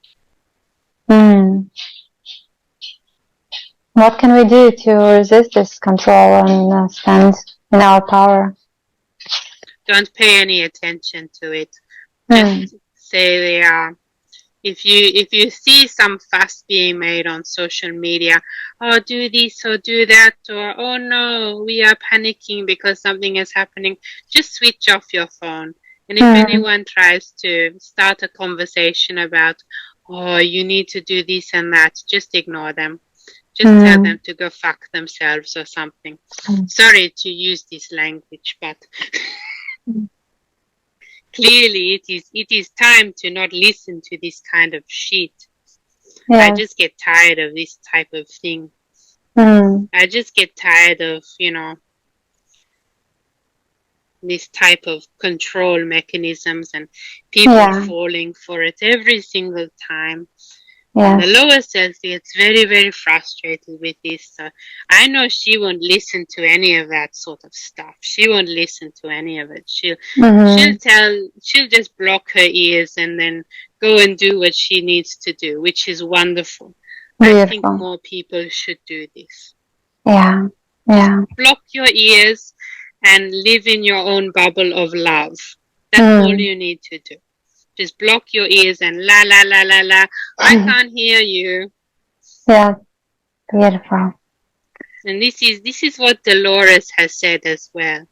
What can we do to resist this control and stand in our power? Don't pay any attention to it. Just say they are. If you see some fuss being made on social media, oh, do this or do that, or oh no, we are panicking because something is happening, just switch off your phone. And if anyone tries to start a conversation about, oh, you need to do this and that, just ignore them. Just tell them to go fuck themselves or something. Sorry to use this language, but clearly it is time to not listen to this kind of shit. Yes. I just get tired of this type of thing. I just get tired of, this type of control mechanisms and people falling for it every single time. And the lower self gets very, very frustrated with this. So I know she won't listen to any of that sort of stuff. She won't listen to any of it. She'll just block her ears and then go and do what she needs to do, which is wonderful. Beautiful. I think more people should do this. Yeah. Just block your ears and live in your own bubble of love. That's all you need to do. Just block your ears and la la la la la. I can't hear you. Yeah, beautiful. And this is what Dolores has said as well.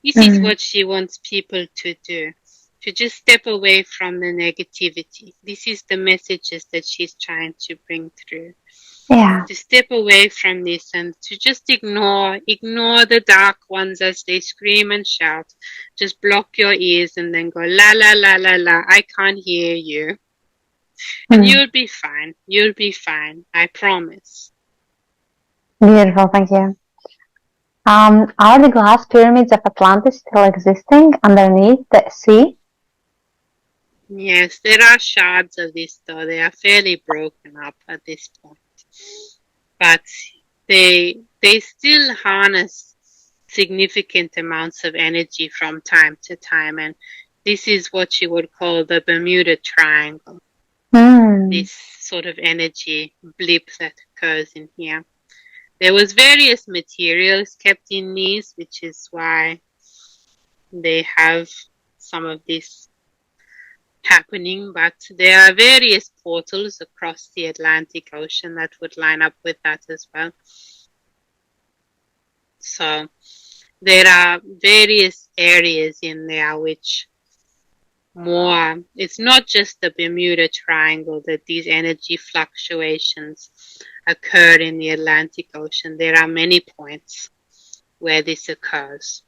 This is what she wants people to do. To just step away from the negativity. This is the messages that she's trying to bring through. Yeah. To step away from this and to just ignore the dark ones as they scream and shout. Just block your ears and then go la la la la la. I can't hear you. And you'll be fine. You'll be fine. I promise. Beautiful, thank you. Are the glass pyramids of Atlantis still existing underneath the sea? Yes, there are shards of this though. They are fairly broken up at this point. But they still harness significant amounts of energy from time to time, and this is what you would call the Bermuda Triangle. This sort of energy blip that occurs in here. There was various materials kept in these, which is why they have some of this happening, but there are various portals across the Atlantic Ocean that would line up with that as well. So there are various areas in there which it's not just the Bermuda Triangle that these energy fluctuations occur in the Atlantic Ocean. There are many points where this occurs.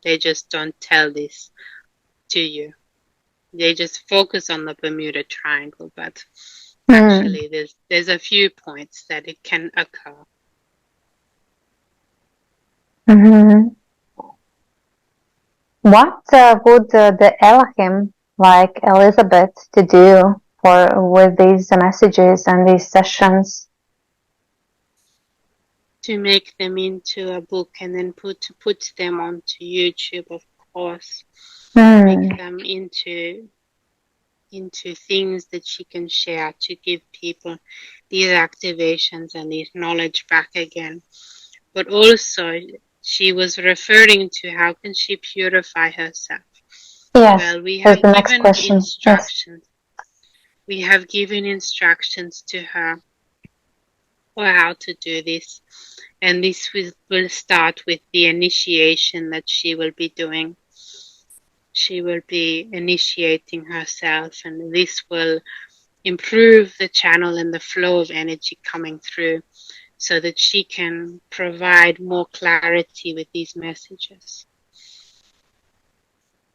They just don't tell this to you. They just focus on the Bermuda Triangle, but actually there's a few points that it can occur. What would the Elohim like Elizabeth to do with these messages and these sessions? To make them into a book and then put them onto YouTube, of course. Make them into things that she can share to give people these activations and this knowledge back again. But also she was referring to how can she purify herself. Yes, well, we have given instructions. Yes. We have given instructions to her for how to do this. And this will start with the initiation that she will be doing. She will be initiating herself, and this will improve the channel and the flow of energy coming through so that she can provide more clarity with these messages.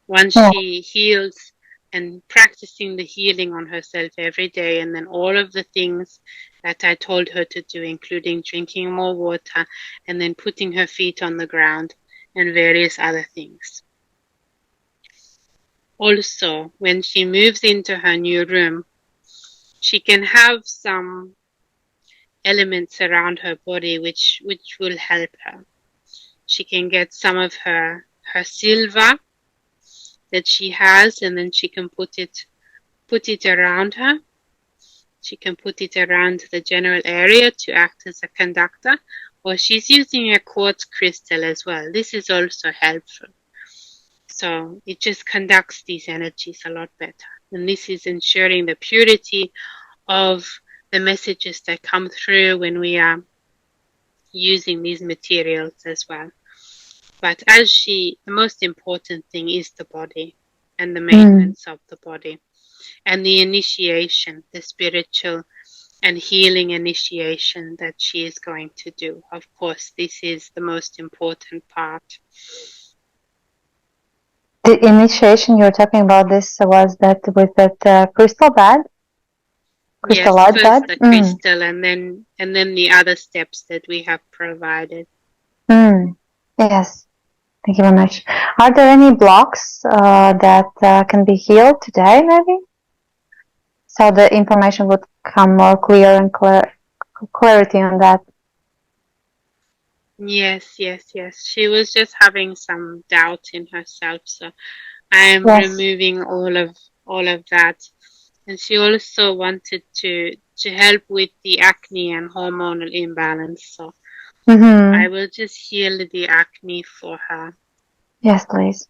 Once she heals and practicing the healing on herself every day, and then all of the things that I told her to do, including drinking more water and then putting her feet on the ground and various other things. Also, when she moves into her new room, she can have some elements around her body which will help her. She can get some of her silver that she has, and then she can put it around her. She can put it around the general area to act as a conductor, or she's using a quartz crystal as well. This is also helpful. So it just conducts these energies a lot better. And this is ensuring the purity of the messages that come through when we are using these materials as well. But the most important thing is the body and the maintenance of the body and the initiation, the spiritual and healing initiation that she is going to do. Of course, this is the most important part. The initiation you're talking about, this was that with that crystal bed? Yes, Crystal light first bed? the crystal and then the other steps that we have provided. Yes. Thank you very much. Are there any blocks that can be healed today, maybe? So the information would come more clear and clarity on that. Yes. She was just having some doubt in herself, so I am removing all of that. And she also wanted to help with the acne and hormonal imbalance. So I will just heal the acne for her. Yes, please.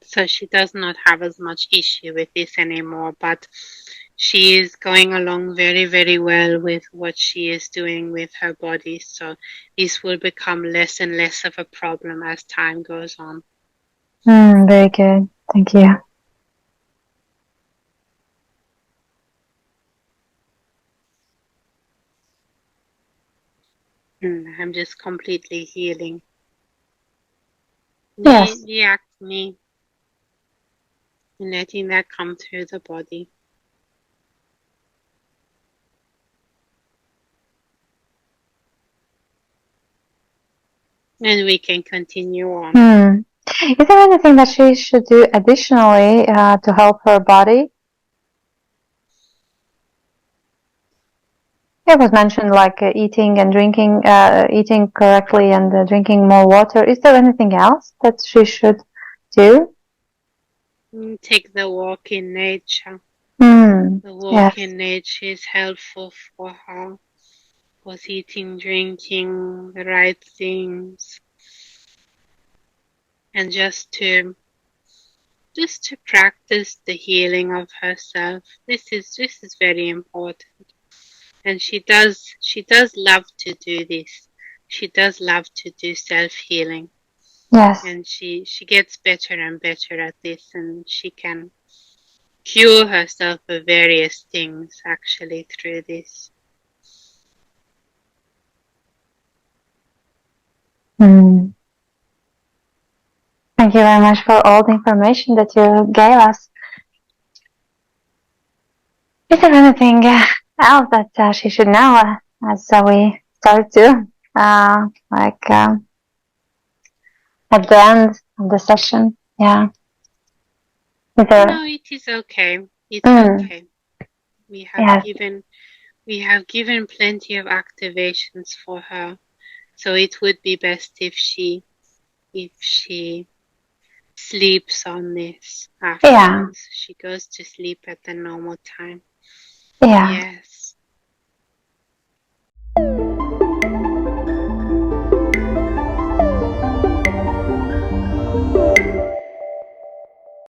So she does not have as much issue with this anymore, but she is going along very, very well with what she is doing with her body. So this will become less and less of a problem as time goes on. Very good. Thank you. I'm just completely healing Yes. the acne and letting that come through the body. And we can continue on. Is there anything that she should do additionally to help her body? It was mentioned like eating and drinking, eating correctly and drinking more water. Is there anything else that she should do? Take the walk in nature. The walk in nature is helpful for her. Was eating, drinking the right things, and just to practice the healing of herself. This is very important. And she does love to do this. She does love to do self-healing. Yes. And she gets better and better at this, and she can cure herself of various things actually through this. Thank you very much for all the information that you gave us. Is there anything else that she should know as we start to, at the end of the session? Yeah. No, it is okay. It's okay. We have given plenty of activations for her, so it would be best if she sleeps on this afterwards. She goes to sleep at the normal time. Yeah. Yes.